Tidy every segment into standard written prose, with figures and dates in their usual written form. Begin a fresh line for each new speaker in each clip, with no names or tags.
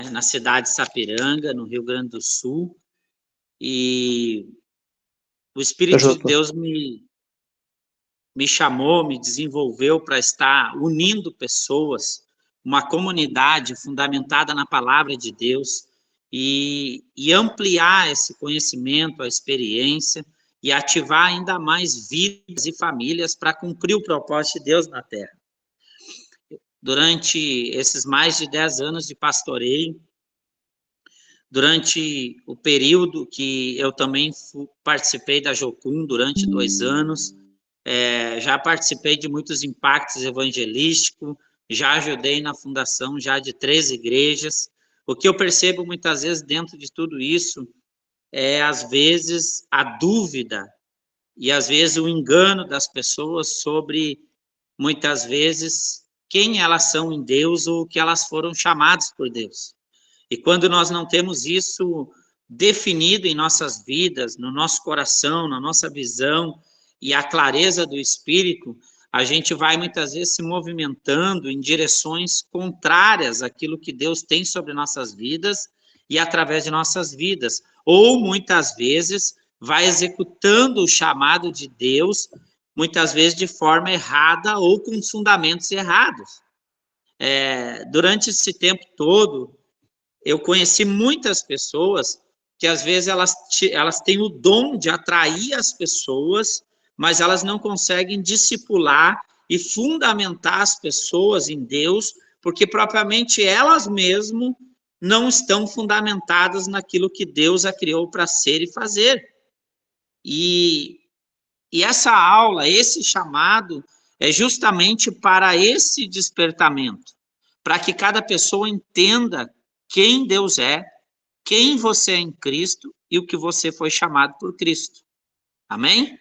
na cidade de Sapiranga, no Rio Grande do Sul, e o Espírito de Deus me chamou, me desenvolveu para estar unindo pessoas, uma comunidade fundamentada na palavra de Deus, e ampliar esse conhecimento, a experiência, e ativar ainda mais vidas e famílias para cumprir o propósito de Deus na Terra. Durante esses mais de 10 anos de pastoreio, durante o período que eu também participei da Jocum durante 2 anos, já participei de muitos impactos evangelísticos, já ajudei na fundação já de 3 igrejas. O que eu percebo muitas vezes dentro de tudo isso é, às vezes, a dúvida e, às vezes, o engano das pessoas sobre, muitas vezes, quem elas são em Deus ou o que elas foram chamadas por Deus. E quando nós não temos isso definido em nossas vidas, no nosso coração, na nossa visão e a clareza do Espírito, a gente vai muitas vezes se movimentando em direções contrárias àquilo que Deus tem sobre nossas vidas e através de nossas vidas. Ou muitas vezes vai executando o chamado de Deus, muitas vezes de forma errada ou com fundamentos errados. Durante esse tempo todo, eu conheci muitas pessoas que, às vezes, elas têm o dom de atrair as pessoas, mas elas não conseguem discipular e fundamentar as pessoas em Deus, porque propriamente elas mesmas não estão fundamentadas naquilo que Deus a criou para ser e fazer. E essa aula, esse chamado, é justamente para esse despertamento, para que cada pessoa entenda quem Deus é, quem você é em Cristo e o que você foi chamado por Cristo. Amém?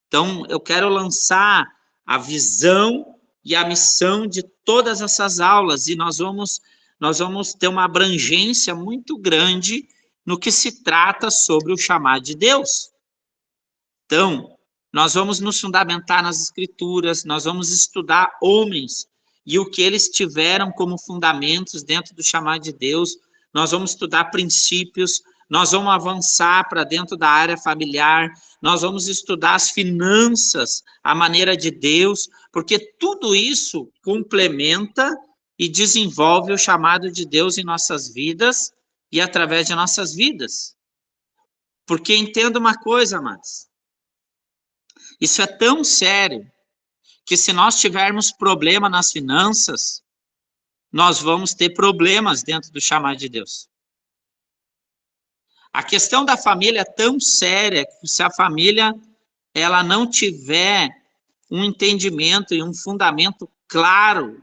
Então, eu quero lançar a visão e a missão de todas essas aulas, e nós vamos ter uma abrangência muito grande no que se trata sobre o chamado de Deus. Então, nós vamos nos fundamentar nas Escrituras, nós vamos estudar homens e o que eles tiveram como fundamentos dentro do chamado de Deus, nós vamos estudar princípios, nós vamos avançar para dentro da área familiar, nós vamos estudar as finanças, a maneira de Deus, porque tudo isso complementa e desenvolve o chamado de Deus em nossas vidas e através de nossas vidas. Porque entenda uma coisa, amados, isso é tão sério que se nós tivermos problema nas finanças, nós vamos ter problemas dentro do chamado de Deus. A questão da família é tão séria que se a família ela não tiver um entendimento e um fundamento claro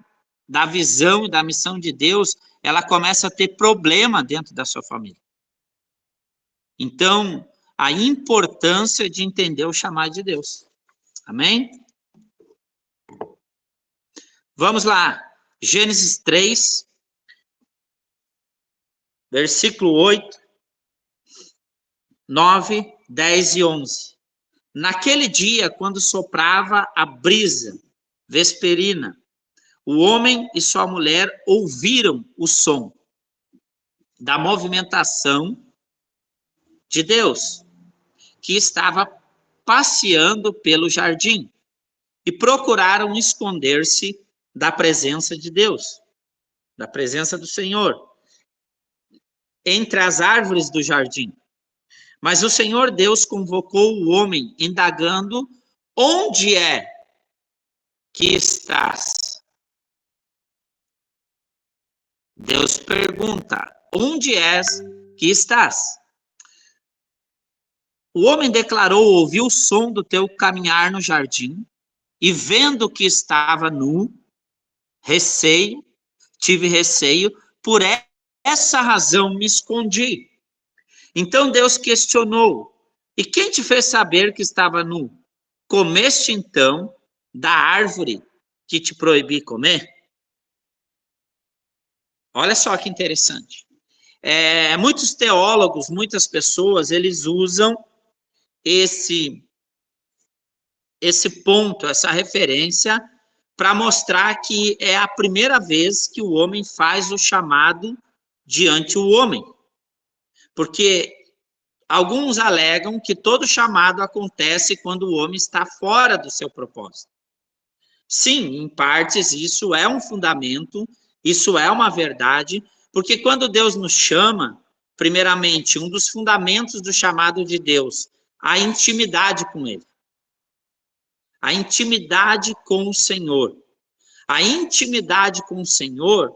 da visão e da missão de Deus, ela começa a ter problema dentro da sua família. Então, a importância de entender o chamado de Deus. Amém? Vamos lá. Gênesis 3, versículo 8, 9, 10 e 11. Naquele dia, quando soprava a brisa vesperina, o homem e sua mulher ouviram o som da movimentação de Deus, que estava passeando pelo jardim, e procuraram esconder-se da presença de Deus, da presença do Senhor, entre as árvores do jardim. Mas o Senhor Deus convocou o homem, indagando: onde é que estás? Deus pergunta: onde és que estás? O homem declarou: ouvi o som do teu caminhar no jardim, e vendo que estava nu, tive receio, por essa razão me escondi. Então Deus questionou: e quem te fez saber que estava nu? Comeste então da árvore que te proibi comer? Olha só que interessante. Muitos teólogos, muitas pessoas, eles usam esse ponto, essa referência, para mostrar que é a primeira vez que o homem faz o chamado diante o homem. Porque alguns alegam que todo chamado acontece quando o homem está fora do seu propósito. Sim, em partes isso é um fundamento, isso é uma verdade, porque quando Deus nos chama, primeiramente, um dos fundamentos do chamado de Deus, a intimidade com Ele. A intimidade com o Senhor. A intimidade com o Senhor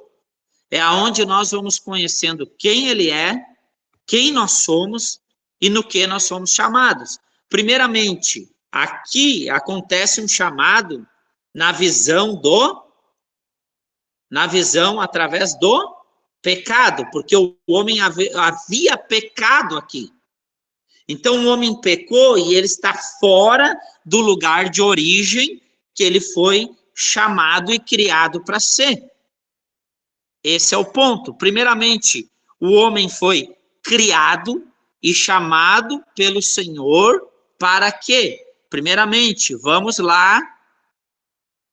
é aonde nós vamos conhecendo quem Ele é, quem nós somos e no que nós somos chamados. Primeiramente, aqui acontece um chamado na visão através do pecado, porque o homem havia pecado aqui. Então o homem pecou e ele está fora do lugar de origem que ele foi chamado e criado para ser. Esse é o ponto. Primeiramente, o homem foi criado e chamado pelo Senhor para quê? Primeiramente, vamos lá,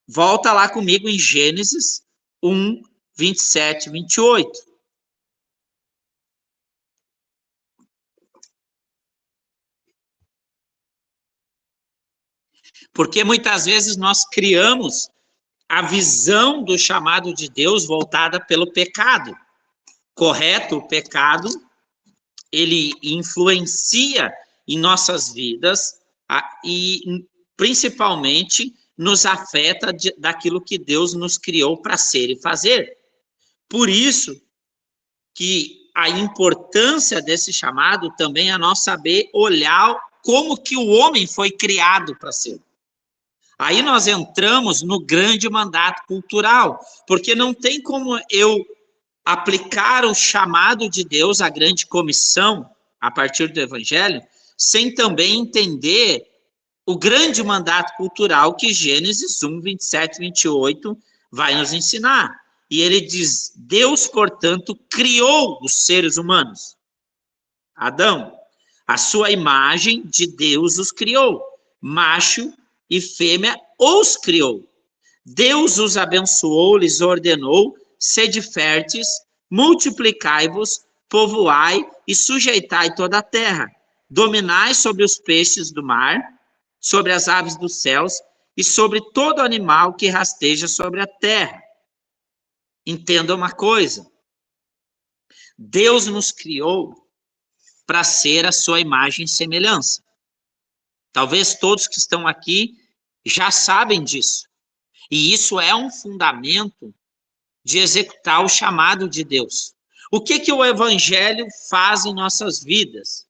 volta lá comigo em Gênesis 1, 27, 28. Porque muitas vezes nós criamos a visão do chamado de Deus voltada pelo pecado. Correto? O pecado, ele influencia em nossas vidas e principalmente nos afeta daquilo que Deus nos criou para ser e fazer. Por isso que a importância desse chamado também é nós saber olhar como que o homem foi criado para ser. Aí nós entramos no grande mandato cultural, porque não tem como eu aplicar o chamado de Deus, a grande comissão, a partir do Evangelho, sem também entender o grande mandato cultural que Gênesis 1, 27, 28 vai nos ensinar. E ele diz, Deus, portanto, criou os seres humanos. Adão, a sua imagem de Deus os criou, macho e fêmea os criou. Deus os abençoou, lhes ordenou, sede férteis, multiplicai-vos, povoai e sujeitai toda a terra. Dominai sobre os peixes do mar, sobre as aves dos céus e sobre todo animal que rasteja sobre a terra. Entenda uma coisa, Deus nos criou para ser a sua imagem e semelhança. Talvez todos que estão aqui já sabem disso. E isso é um fundamento de executar o chamado de Deus. O que o Evangelho faz em nossas vidas?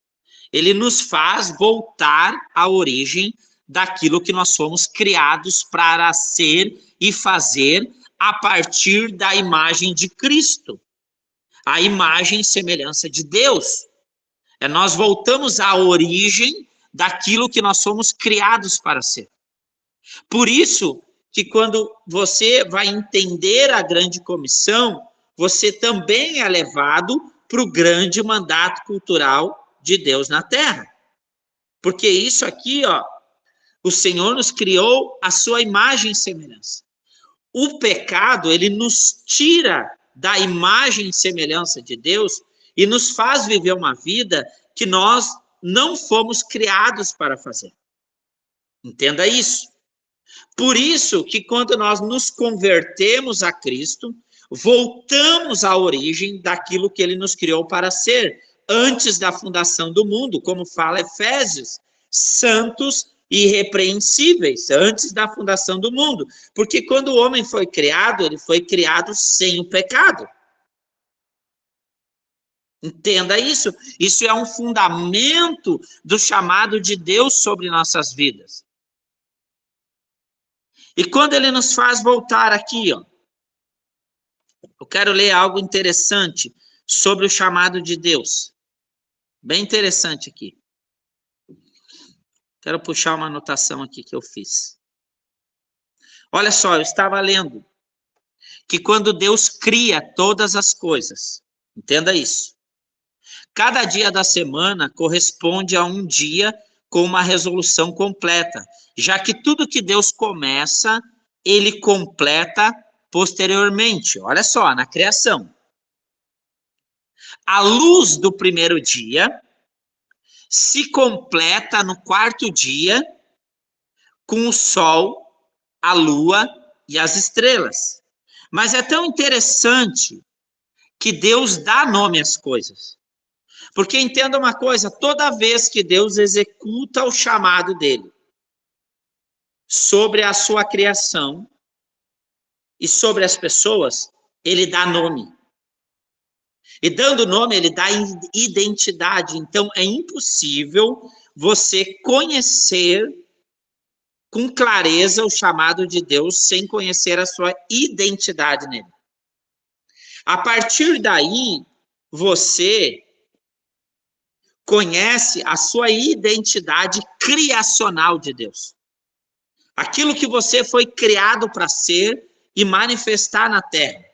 Ele nos faz voltar à origem daquilo que nós somos criados para ser e fazer a partir da imagem de Cristo. A imagem e semelhança de Deus. Nós voltamos à origem daquilo que nós somos criados para ser. Por isso que quando você vai entender a grande comissão, você também é levado para o grande mandato cultural de Deus na terra. Porque isso aqui, o Senhor nos criou a sua imagem e semelhança. O pecado, ele nos tira da imagem e semelhança de Deus e nos faz viver uma vida que nós não fomos criados para fazer. Entenda isso. Por isso que quando nós nos convertemos a Cristo, voltamos à origem daquilo que ele nos criou para ser, antes da fundação do mundo, como fala Efésios, santos e irrepreensíveis, antes da fundação do mundo. Porque quando o homem foi criado, ele foi criado sem o pecado. Entenda isso. Isso é um fundamento do chamado de Deus sobre nossas vidas. E quando ele nos faz voltar aqui, eu quero ler algo interessante sobre o chamado de Deus. Bem interessante aqui. Quero puxar uma anotação aqui que eu fiz. Olha só, eu estava lendo que quando Deus cria todas as coisas, entenda isso. Cada dia da semana corresponde a um dia com uma resolução completa, já que tudo que Deus começa, ele completa posteriormente. Olha só, na criação. A luz do primeiro dia se completa no quarto dia com o sol, a lua e as estrelas. Mas é tão interessante que Deus dá nome às coisas. Porque entenda uma coisa, toda vez que Deus executa o chamado dele sobre a sua criação e sobre as pessoas, ele dá nome. E dando nome, ele dá identidade. Então, é impossível você conhecer com clareza o chamado de Deus sem conhecer a sua identidade nele. A partir daí, você conhece a sua identidade criacional de Deus. Aquilo que você foi criado para ser e manifestar na terra.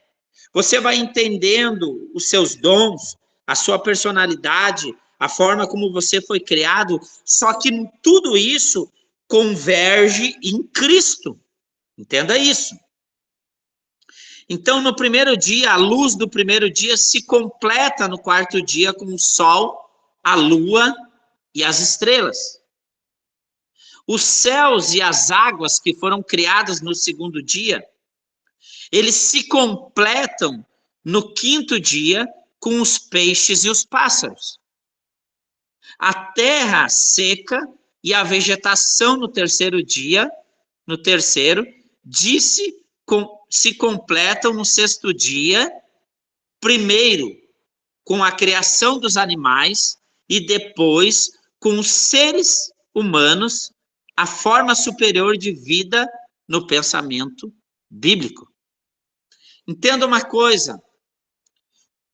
Você vai entendendo os seus dons, a sua personalidade, a forma como você foi criado, só que tudo isso converge em Cristo. Entenda isso. Então, no primeiro dia, a luz do primeiro dia se completa no quarto dia com o sol, a lua e as estrelas. Os céus e as águas que foram criadas no segundo dia, eles se completam no quinto dia com os peixes e os pássaros. A terra seca e a vegetação no terceiro dia, se completam no sexto dia, primeiro com a criação dos animais e depois com os seres humanos, a forma superior de vida no pensamento bíblico. Entenda uma coisa,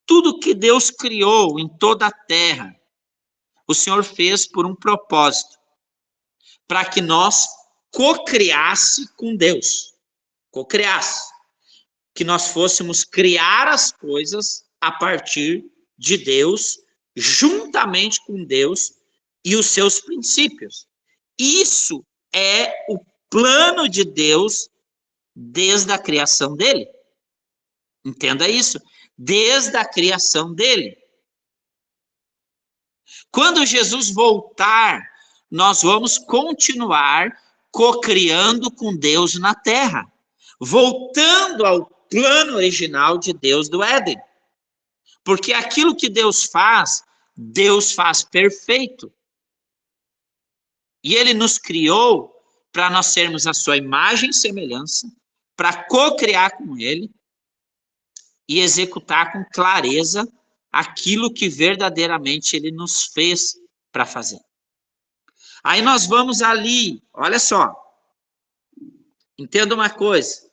tudo que Deus criou em toda a terra, o Senhor fez por um propósito, para que nós co-criasse com Deus, que nós fôssemos criar as coisas a partir de Deus, juntamente com Deus e os seus princípios. Isso é o plano de Deus desde a criação dele. Entenda isso, desde a criação dele. Quando Jesus voltar, nós vamos continuar co-criando com Deus na terra, voltando ao plano original de Deus do Éden. Porque aquilo que Deus faz perfeito. E ele nos criou para nós sermos a sua imagem e semelhança, para co-criar com ele e executar com clareza aquilo que verdadeiramente ele nos fez para fazer. Aí nós vamos ali, olha só, entenda uma coisa,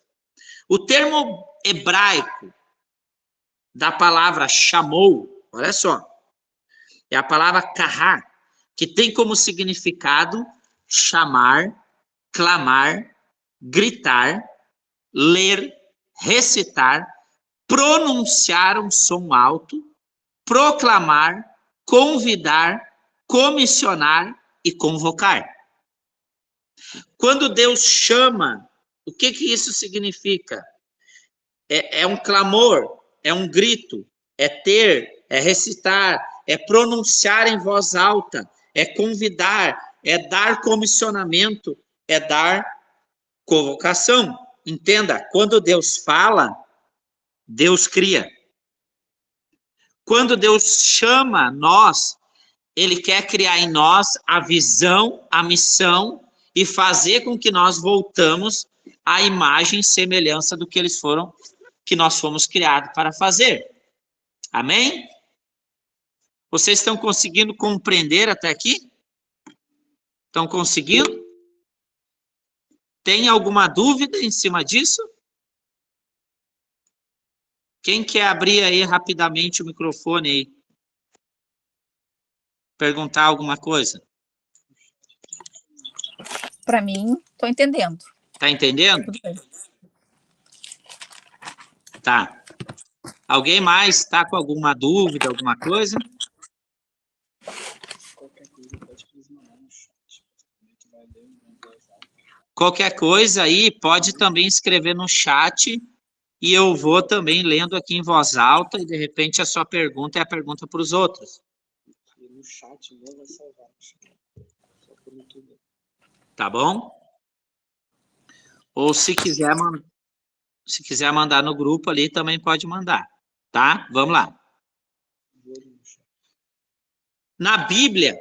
o termo hebraico da palavra chamou, olha só, é a palavra kahá, que tem como significado chamar, clamar, gritar, ler, recitar, pronunciar um som alto, proclamar, convidar, comissionar e convocar. Quando Deus chama, o que isso significa? É um clamor, é um grito, é ter, é recitar, é pronunciar em voz alta, é convidar, é dar comissionamento, é dar convocação. Entenda, quando Deus fala, Deus cria. Quando Deus chama nós, ele quer criar em nós a visão, a missão e fazer com que nós voltamos à imagem e semelhança do que nós fomos criados para fazer. Amém? Vocês estão conseguindo compreender até aqui? Estão conseguindo? Tem alguma dúvida em cima disso? Quem quer abrir aí rapidamente o microfone aí? Perguntar alguma coisa?
Para mim, estou entendendo.
Tá entendendo?
Tudo bem.
Tá. Alguém mais está com alguma dúvida, alguma coisa? Qualquer coisa aí, pode também escrever no chat e eu vou também lendo aqui em voz alta, e de repente a sua pergunta é a pergunta para os outros.
No chat não vai salvar. Só por YouTube.
Tá bom? Ou se quiser mandar no grupo ali, também pode mandar. Tá? Vamos lá. Na Bíblia,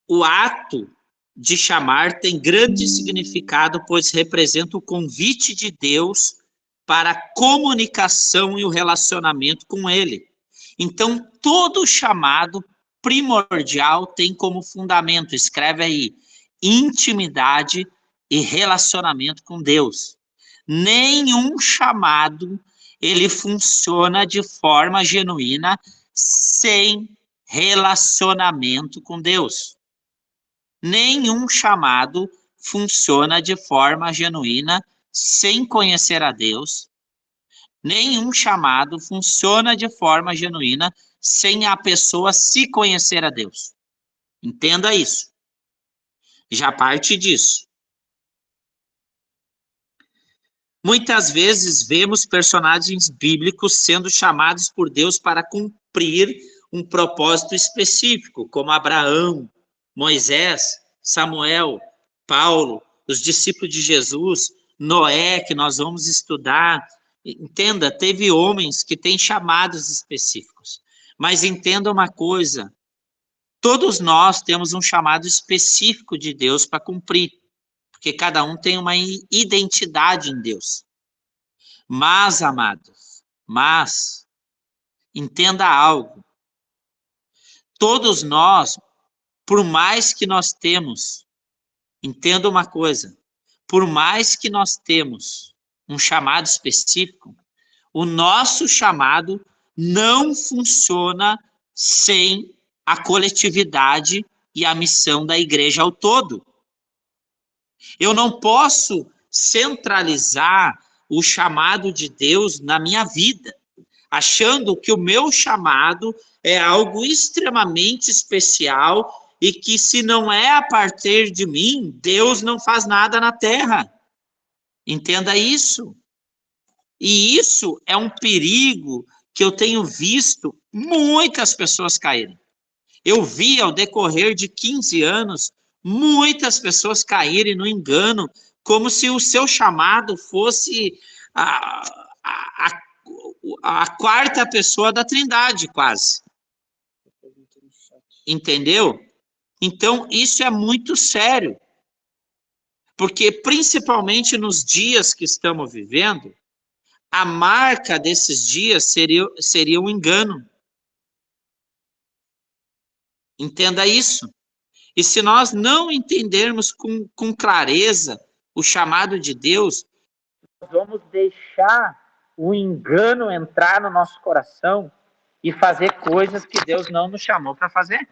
o ato de chamar tem grande significado, pois representa o convite de Deus para a comunicação e o relacionamento com Ele. Então, todo chamado primordial tem como fundamento, escreve aí, intimidade e relacionamento com Deus. Nenhum chamado, ele funciona de forma genuína sem relacionamento com Deus. Nenhum chamado funciona de forma genuína sem conhecer a Deus. Nenhum chamado funciona de forma genuína sem a pessoa se conhecer a Deus. Entenda isso. Já parte disso. Muitas vezes vemos personagens bíblicos sendo chamados por Deus para cumprir um propósito específico, como Abraão, Moisés, Samuel, Paulo, os discípulos de Jesus, Noé, que nós vamos estudar. Entenda, teve homens que têm chamados específicos. Mas entenda uma coisa, todos nós temos um chamado específico de Deus para cumprir, porque cada um tem uma identidade em Deus. Mas, amados, entenda algo. Todos nós, por mais que nós temos, entenda uma coisa, por mais que nós temos um chamado específico, o nosso chamado não funciona sem a coletividade e a missão da igreja ao todo. Eu não posso centralizar o chamado de Deus na minha vida, achando que o meu chamado é algo extremamente especial e que se não é a partir de mim, Deus não faz nada na terra. Entenda isso. E isso é um perigo que eu tenho visto muitas pessoas caírem. Eu vi ao decorrer de 15 anos muitas pessoas caírem no engano, como se o seu chamado fosse a quarta pessoa da Trindade, quase. Entendeu? Então, isso é muito sério. Porque, principalmente nos dias que estamos vivendo, a marca desses dias seria um engano. Entenda isso. E se nós não entendermos com clareza o chamado de Deus, nós vamos deixar o engano entrar no nosso coração e fazer coisas que Deus não nos chamou para fazer.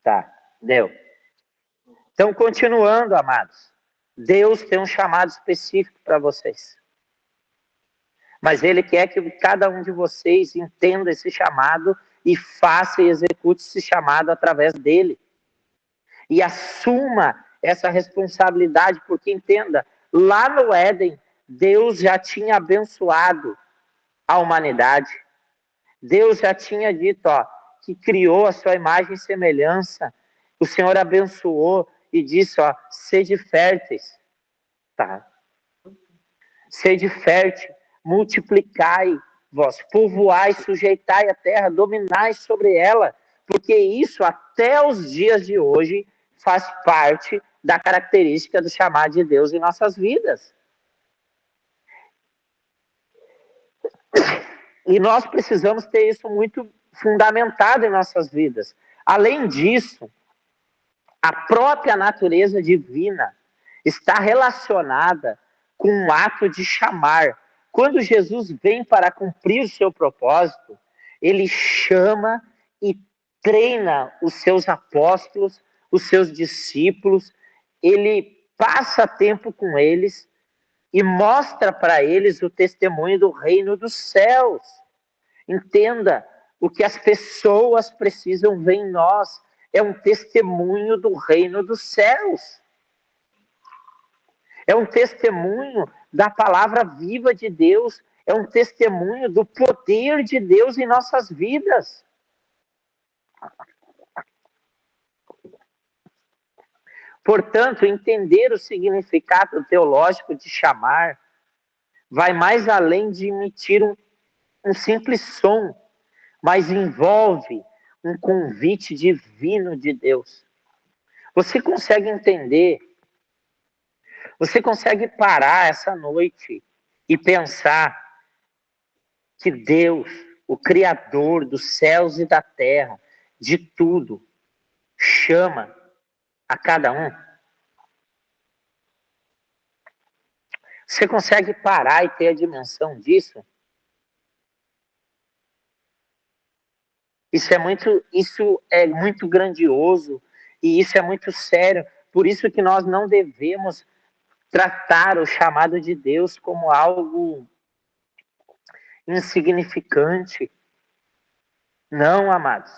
Tá, deu. Então, continuando, amados, Deus tem um chamado específico para vocês. Mas Ele quer que cada um de vocês entenda esse chamado e faça e execute esse chamado através dele. E assuma essa responsabilidade, porque entenda, lá no Éden, Deus já tinha abençoado a humanidade. Deus já tinha dito, que criou a sua imagem e semelhança. O Senhor abençoou e disse, sede férteis. Tá? Sede fértil, multiplicai vós, povoai, sujeitai a terra, dominai sobre ela, porque isso até os dias de hoje faz parte da característica do chamado de Deus em nossas vidas. E nós precisamos ter isso muito fundamentado em nossas vidas. Além disso, a própria natureza divina está relacionada com o ato de chamar. Quando Jesus vem para cumprir o seu propósito,
Ele chama e treina os seus apóstolos, os seus discípulos, ele passa tempo com eles e mostra para eles o testemunho do reino dos céus. Entenda, o que as pessoas precisam ver em nós é um testemunho do reino dos céus. É um testemunho da palavra viva de Deus, é um testemunho do poder de Deus em nossas vidas. Portanto, entender o significado teológico de chamar vai mais além de emitir um simples som, mas envolve um convite divino de Deus. Você consegue entender? Você consegue parar essa noite e pensar que Deus, o Criador dos céus e da terra, de tudo, chama a cada um? Você consegue parar e ter a dimensão disso? Isso é muito grandioso e isso é muito sério. Por isso que nós não devemos tratar o chamado de Deus como algo insignificante. Não, amados.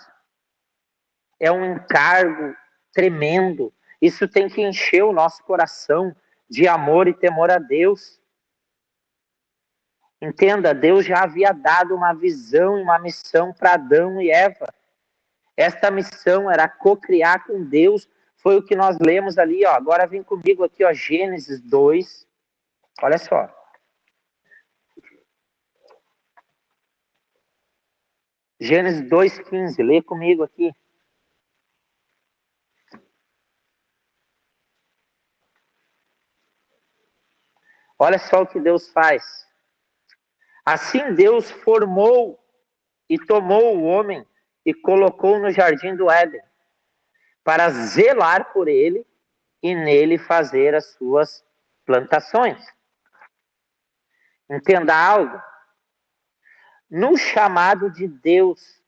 É um encargo tremendo. Isso tem que encher o nosso coração de amor e temor a Deus. Entenda, Deus já havia dado uma visão e uma missão para Adão e Eva. Esta missão era cocriar com Deus. Foi o que nós lemos ali, ó. Agora vem comigo aqui, ó, Gênesis 2. Olha só. Gênesis 2:15, lê comigo aqui. Olha só o que Deus faz. Assim Deus formou e tomou o homem e colocou no jardim do Éden, para zelar por ele e nele fazer as suas plantações. Entenda algo. No chamado de Deus,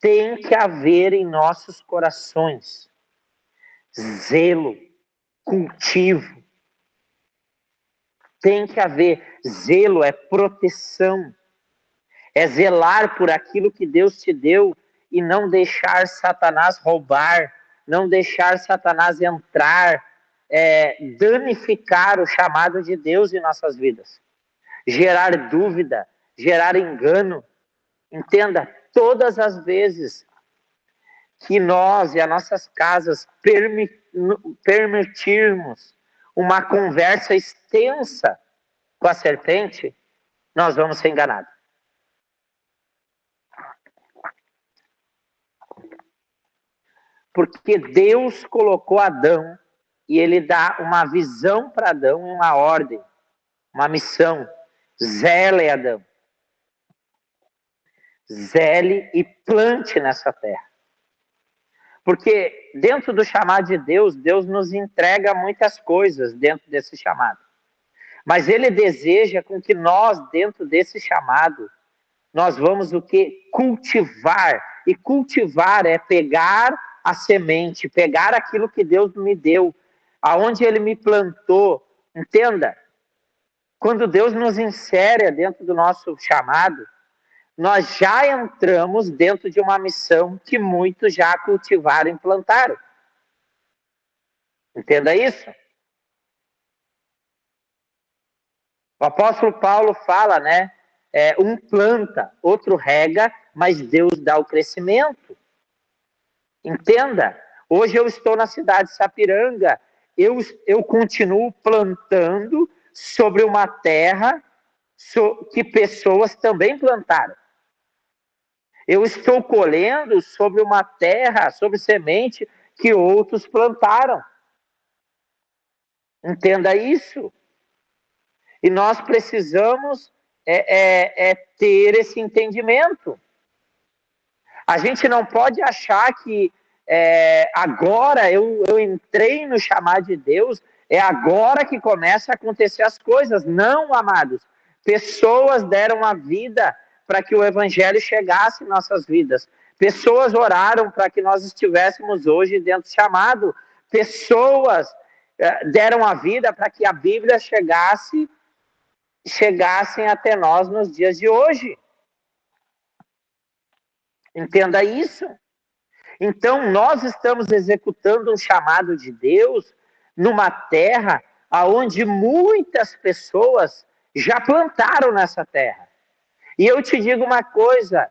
tem que haver em nossos corações zelo, cultivo. Tem que haver zelo, é proteção. É zelar por aquilo que Deus te deu e não deixar Satanás roubar, não deixar Satanás entrar, danificar o chamado de Deus em nossas vidas. Gerar dúvida, gerar engano. Entenda, todas as vezes que nós e as nossas casas permitirmos uma conversa extensa com a serpente, nós vamos ser enganados. Porque Deus colocou Adão e ele dá uma visão para Adão, uma ordem, uma missão. Zele, Adão. Zele e plante nessa terra. Porque dentro do chamado de Deus, Deus nos entrega muitas coisas dentro desse chamado. Mas ele deseja com que nós, dentro desse chamado, nós vamos o quê? Cultivar. E cultivar é pegar a semente, pegar aquilo que Deus me deu, aonde ele me plantou. Entenda, quando Deus nos insere dentro do nosso chamado, nós já entramos dentro de uma missão que muitos já cultivaram e plantaram. Entenda isso. O apóstolo Paulo fala, né? Um planta, outro rega, mas Deus dá o crescimento. Entenda, hoje eu estou na cidade de Sapiranga, eu continuo plantando sobre uma terra que pessoas também plantaram. Eu estou colhendo sobre uma terra, sobre semente que outros plantaram. Entenda isso. E nós precisamos ter esse entendimento. A gente não pode achar que agora eu entrei no chamado de Deus, é agora que começa a acontecer as coisas. Não, amados. Pessoas deram a vida para que o evangelho chegasse em nossas vidas. Pessoas oraram para que nós estivéssemos hoje dentro do chamado. Pessoas deram a vida para que a Bíblia chegassem até nós nos dias de hoje. Entenda isso. Então, nós estamos executando um chamado de Deus numa terra onde muitas pessoas já plantaram nessa terra. E eu te digo uma coisa,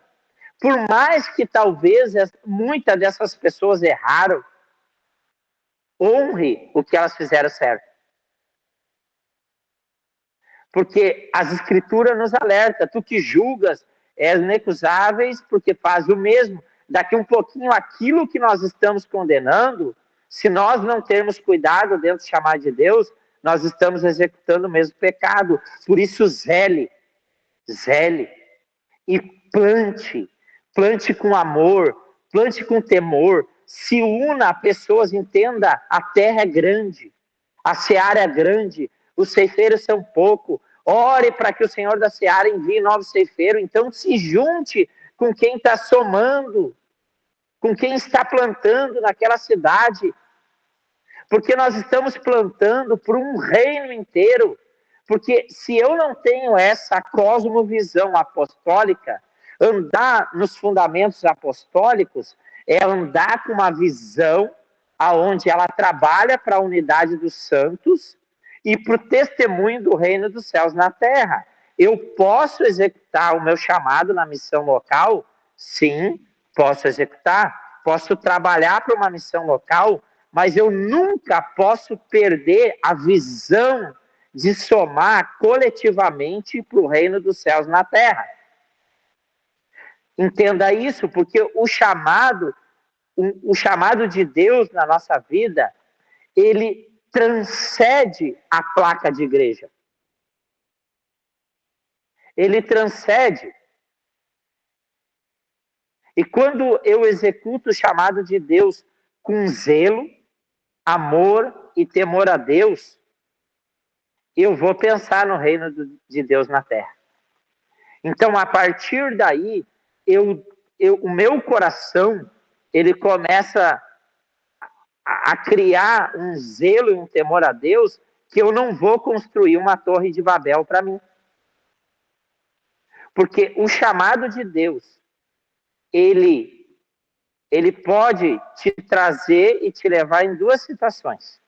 por mais que talvez muitas dessas pessoas erraram, honre o que elas fizeram certo. Porque as escrituras nos alertam, tu que julgas és inecusáveis porque faz o mesmo. Daqui um pouquinho, aquilo que nós estamos condenando, se nós não termos cuidado dentro do chamado de Deus, nós estamos executando o mesmo pecado. Por isso, zele e plante com amor, plante com temor, se una a pessoas, entenda, a terra é grande, a seara é grande, os ceifeiros são pouco. Ore para que o Senhor da seara envie novos ceifeiros. Então se junte com quem está somando, com quem está plantando naquela cidade, porque nós estamos plantando por um reino inteiro. Porque se eu não tenho essa cosmovisão apostólica, andar nos fundamentos apostólicos é andar com uma visão aonde ela trabalha para a unidade dos santos e para o testemunho do reino dos céus na terra. Eu posso executar o meu chamado na missão local? Sim, posso executar. Posso trabalhar para uma missão local, mas eu nunca posso perder a visão de somar coletivamente para o reino dos céus na terra. Entenda isso, porque o chamado de Deus na nossa vida, ele transcende a placa de igreja. Ele transcende. E quando eu executo o chamado de Deus com zelo, amor e temor a Deus, eu vou pensar no reino de Deus na terra. Então, a partir daí, o meu coração, ele começa a criar um zelo e um temor a Deus, que eu não vou construir uma torre de Babel para mim. Porque o chamado de Deus, ele pode te trazer e te levar em duas situações.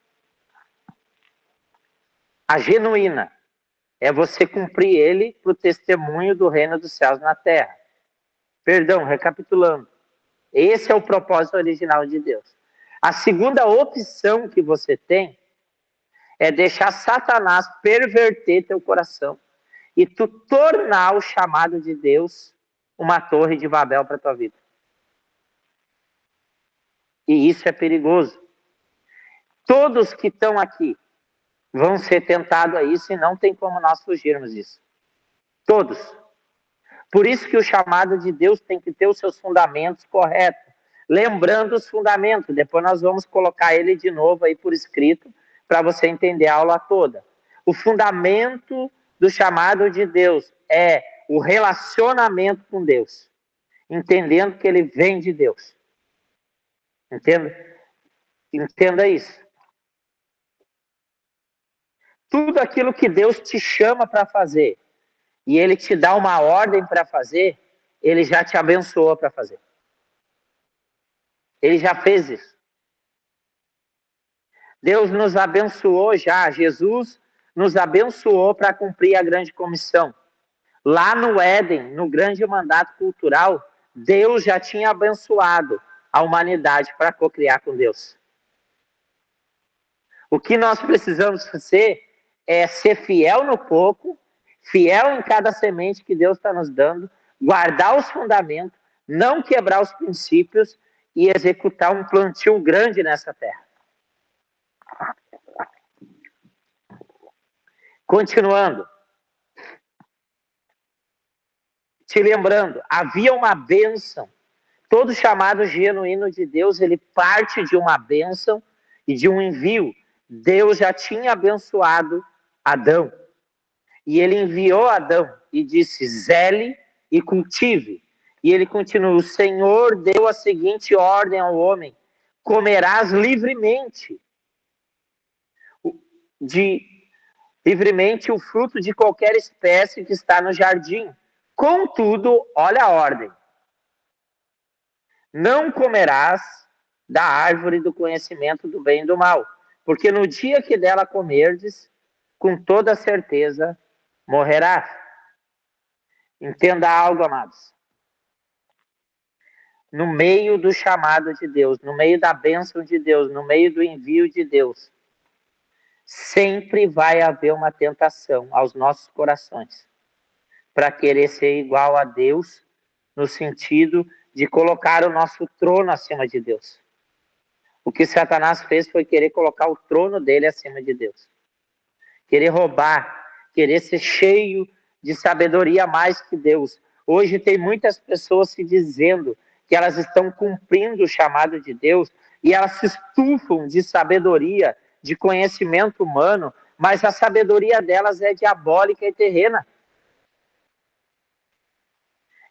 A genuína é você cumprir ele para o testemunho do reino dos céus na terra. Perdão, recapitulando. Esse é o propósito original de Deus. A segunda opção que você tem é deixar Satanás perverter teu coração e tu tornar o chamado de Deus uma torre de Babel para tua vida. E isso é perigoso. Todos que estão aqui vão ser tentados a isso e não tem como nós fugirmos disso. Todos. Por isso que o chamado de Deus tem que ter os seus fundamentos corretos. Lembrando os fundamentos. Depois nós vamos colocar ele de novo aí por escrito para você entender a aula toda. O fundamento do chamado de Deus é o relacionamento com Deus. Entendendo que ele vem de Deus. Entenda isso. Tudo aquilo que Deus te chama para fazer e ele te dá uma ordem para fazer, ele já te abençoou para fazer. Ele já fez isso. Deus nos abençoou já. Jesus nos abençoou para cumprir a grande comissão. Lá no Éden, no grande mandato cultural, Deus já tinha abençoado a humanidade para cocriar com Deus. O que nós precisamos fazer é ser fiel no pouco, fiel em cada semente que Deus está nos dando, guardar os fundamentos, não quebrar os princípios e executar um plantio grande nessa terra. Continuando. Te lembrando, havia uma bênção. Todo chamado genuíno de Deus, ele parte de uma bênção e de um envio. Deus já tinha abençoado Adão. E ele enviou Adão e disse, zele e cultive. E ele continua: o Senhor deu a seguinte ordem ao homem: comerás livremente livremente o fruto de qualquer espécie que está no jardim. Contudo, olha a ordem: não comerás da árvore do conhecimento do bem e do mal, porque no dia que dela comerdes, com toda certeza morrerás. Entenda algo, amados. No meio do chamado de Deus, no meio da bênção de Deus, no meio do envio de Deus, sempre vai haver uma tentação aos nossos corações para querer ser igual a Deus, no sentido de colocar o nosso trono acima de Deus. O que Satanás fez foi querer colocar o trono dele acima de Deus. Querer roubar, querer ser cheio de sabedoria mais que Deus. Hoje tem muitas pessoas se dizendo que elas estão cumprindo o chamado de Deus e elas se estufam de sabedoria, de conhecimento humano, mas a sabedoria delas é diabólica e terrena.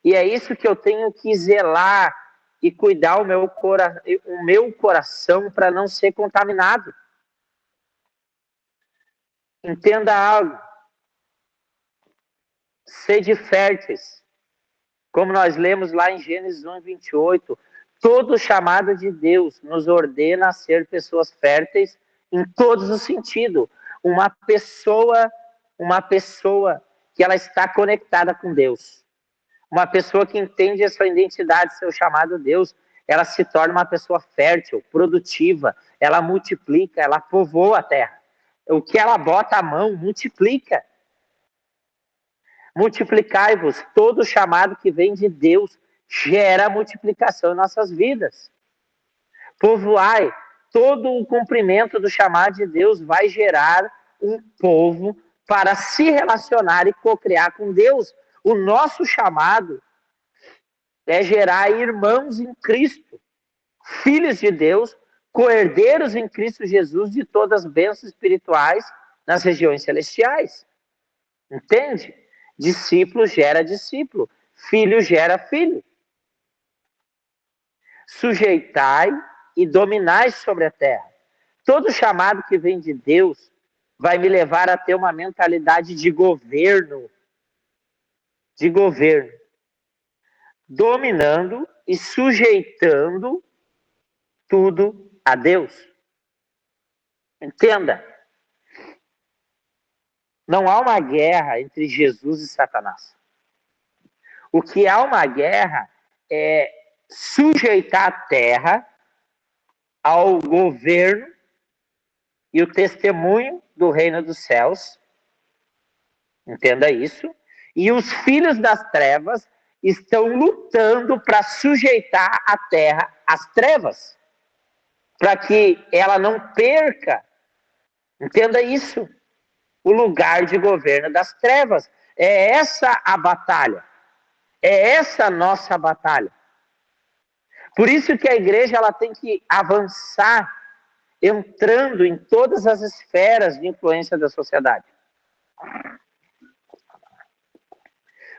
E é isso que eu tenho que zelar e cuidar o meu coração para não ser contaminado. Entenda algo. Sede férteis. Como nós lemos lá em Gênesis 1:28, todo chamado de Deus nos ordena a ser pessoas férteis em todos os sentidos. Uma pessoa que ela está conectada com Deus. Uma pessoa que entende a sua identidade, seu chamado a Deus, ela se torna uma pessoa fértil, produtiva, ela multiplica, ela povoa a terra. O que ela bota a mão, multiplica. Multiplicai-vos. Todo chamado que vem de Deus gera multiplicação em nossas vidas. Povoai. Todo o cumprimento do chamado de Deus vai gerar um povo para se relacionar e co-criar com Deus. O nosso chamado é gerar irmãos em Cristo, filhos de Deus, co-herdeiros em Cristo Jesus de todas as bênçãos espirituais nas regiões celestiais. Entende? Discípulo gera discípulo, filho gera filho. Sujeitai e dominai sobre a terra. Todo chamado que vem de Deus vai me levar a ter uma mentalidade de governo, dominando e sujeitando tudo a Deus. Entenda, não há uma guerra entre Jesus e Satanás. O que há uma guerra é sujeitar a terra ao governo e o testemunho do reino dos céus. Entenda isso. E os filhos das trevas estão lutando para sujeitar a terra às trevas, para que ela não perca, entenda isso, o lugar de governo das trevas. É essa a batalha, é essa a nossa batalha. Por isso que a igreja ela tem que avançar, entrando em todas as esferas de influência da sociedade.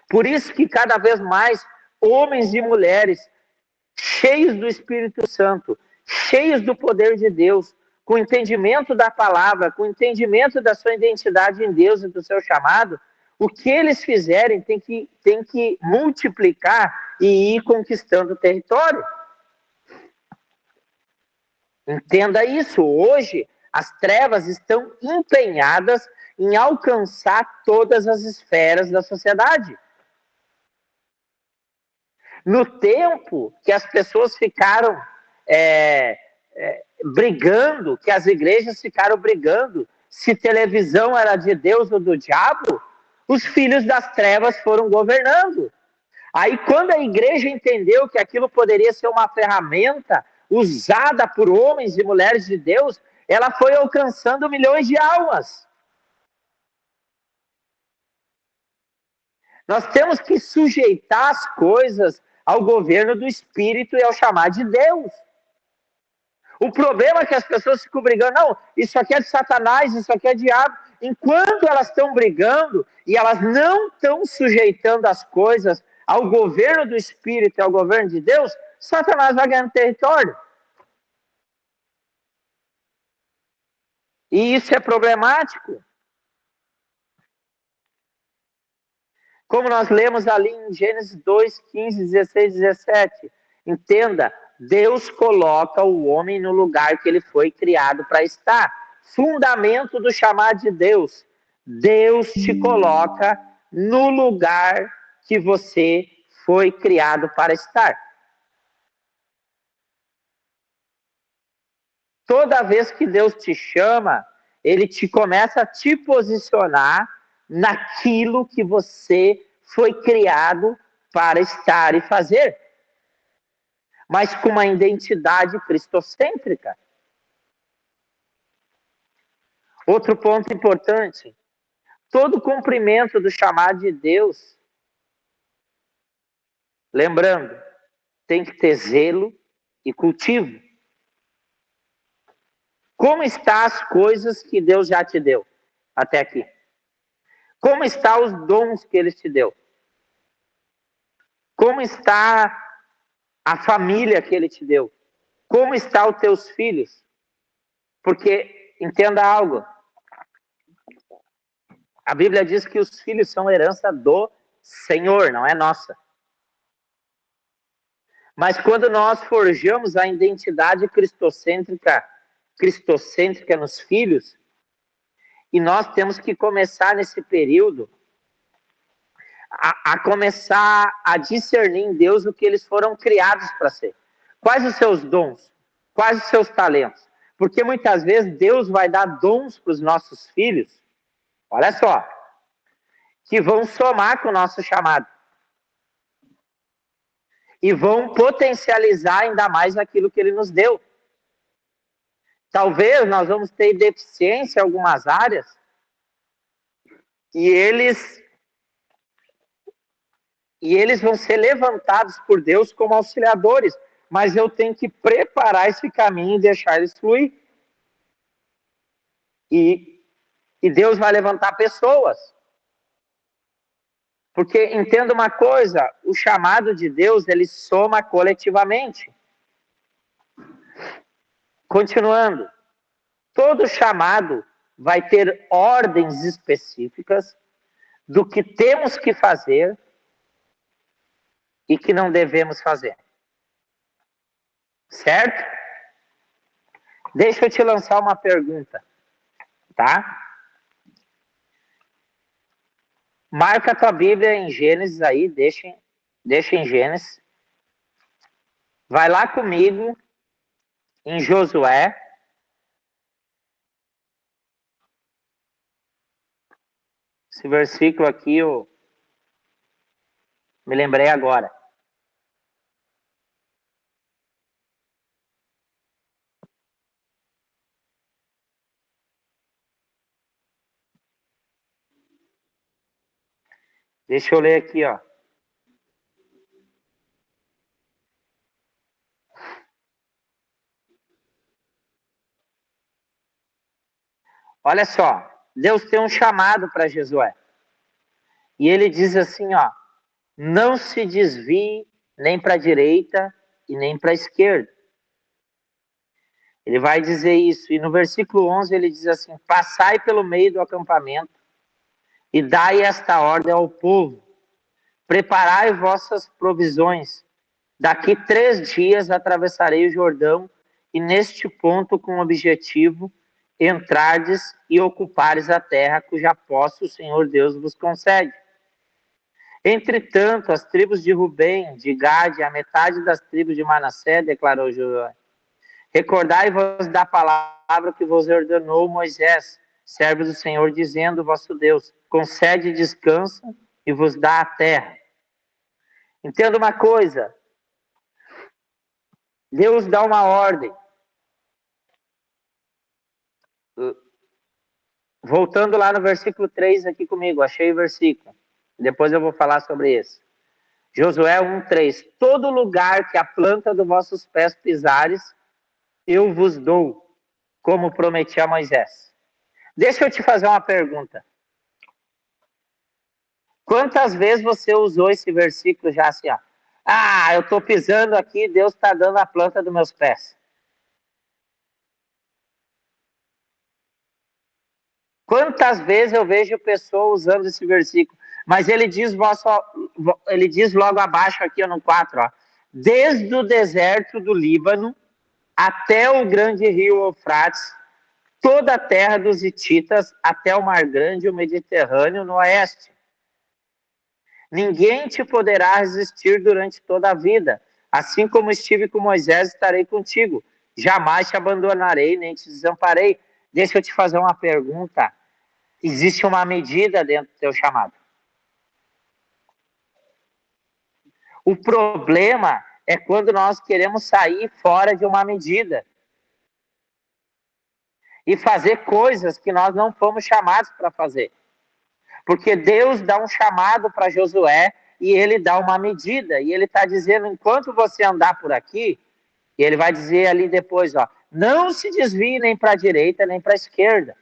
Por isso que cada vez mais homens e mulheres cheios do Espírito Santo, cheios do poder de Deus, com entendimento da palavra, com entendimento da sua identidade em Deus e do seu chamado, o que eles fizerem tem que multiplicar e ir conquistando o território. Entenda isso. Hoje, as trevas estão empenhadas em alcançar todas as esferas da sociedade. No tempo que as pessoas ficaram brigando, que as igrejas ficaram brigando, se televisão era de Deus ou do diabo, os filhos das trevas foram governando. Aí quando a igreja entendeu que aquilo poderia ser uma ferramenta usada por homens e mulheres de Deus, ela foi alcançando milhões de almas. Nós temos que sujeitar as coisas ao governo do Espírito e ao chamado de Deus. O problema é que as pessoas ficam brigando, não, isso aqui é de Satanás, isso aqui é diabo. Enquanto elas estão brigando e elas não estão sujeitando as coisas ao governo do Espírito e ao governo de Deus, Satanás vai ganhando território. E isso é problemático. Como nós lemos ali em Gênesis 2, 15, 16, 17. Entenda, Deus coloca o homem no lugar que ele foi criado para estar. Fundamento do chamado de Deus. Deus te coloca no lugar que você foi criado para estar. Toda vez que Deus te chama, ele te começa a te posicionar naquilo que você foi criado para estar e fazer, mas com uma identidade cristocêntrica. Outro ponto importante, todo cumprimento do chamado de Deus, lembrando, tem que ter zelo e cultivo. Como estão as coisas que Deus já te deu até aqui? Como estão os dons que Ele te deu? Como está a família que Ele te deu? Como estão os teus filhos? Porque, entenda algo, a Bíblia diz que os filhos são herança do Senhor, não é nossa. Mas quando nós forjamos a identidade cristocêntrica nos filhos, e nós temos que começar nesse período a começar a discernir em Deus o que eles foram criados para ser. Quais os seus dons? Quais os seus talentos? Porque muitas vezes Deus vai dar dons para os nossos filhos, olha só, que vão somar com o nosso chamado. E vão potencializar ainda mais aquilo que Ele nos deu. Talvez nós vamos ter deficiência em algumas áreas, e eles vão ser levantados por Deus como auxiliadores, mas eu tenho que preparar esse caminho e deixar eles fluir. E Deus vai levantar pessoas. Porque, entenda uma coisa, o chamado de Deus, ele soma coletivamente. Continuando, todo chamado vai ter ordens específicas do que temos que fazer e que não devemos fazer. Certo? Deixa eu te lançar uma pergunta, tá? Marca a tua Bíblia em Gênesis aí, deixa em Gênesis. Vai lá comigo em Josué. Esse versículo aqui eu me lembrei agora. Deixa eu ler aqui, ó. Olha só, Deus tem um chamado para Josué. E ele diz assim, ó, não se desvie nem para a direita e nem para a esquerda. Ele vai dizer isso. E no versículo 11 ele diz assim, passai pelo meio do acampamento e dai esta ordem ao povo. Preparai vossas provisões. Daqui 3 dias atravessarei o Jordão e neste ponto com o objetivo entrardes e ocupares a terra cuja posse o Senhor Deus vos concede. Entretanto, as tribos de Rubem, de Gade, a metade das tribos de Manassés, declarou Josué, recordai-vos da palavra que vos ordenou Moisés, servo do Senhor, dizendo, vosso Deus, concede descanso e vos dá a terra. Entenda uma coisa, Deus dá uma ordem. Voltando lá no versículo 3 aqui comigo, achei o versículo. Depois eu vou falar sobre isso. Josué 1:3. Todo lugar que a planta dos vossos pés pisares, eu vos dou, como prometi a Moisés. Deixa eu te fazer uma pergunta. Quantas vezes você usou esse versículo já assim, ó? Ah, eu estou pisando aqui, Deus está dando a planta dos meus pés. Quantas vezes eu vejo pessoa usando esse versículo? Mas ele diz, ele diz logo abaixo aqui no 4, ó, desde o deserto do Líbano até o grande rio Eufrates, toda a terra dos hititas, até o Mar Grande e o Mediterrâneo no oeste. Ninguém te poderá resistir durante toda a vida. Assim como estive com Moisés, estarei contigo. Jamais te abandonarei, nem te desamparei. Deixa eu te fazer uma pergunta. Existe uma medida dentro do teu chamado. O problema é quando nós queremos sair fora de uma medida e fazer coisas que nós não fomos chamados para fazer. Porque Deus dá um chamado para Josué e ele dá uma medida. E ele está dizendo, enquanto você andar por aqui, e ele vai dizer ali depois, ó, não se desvie nem para a direita nem para a esquerda.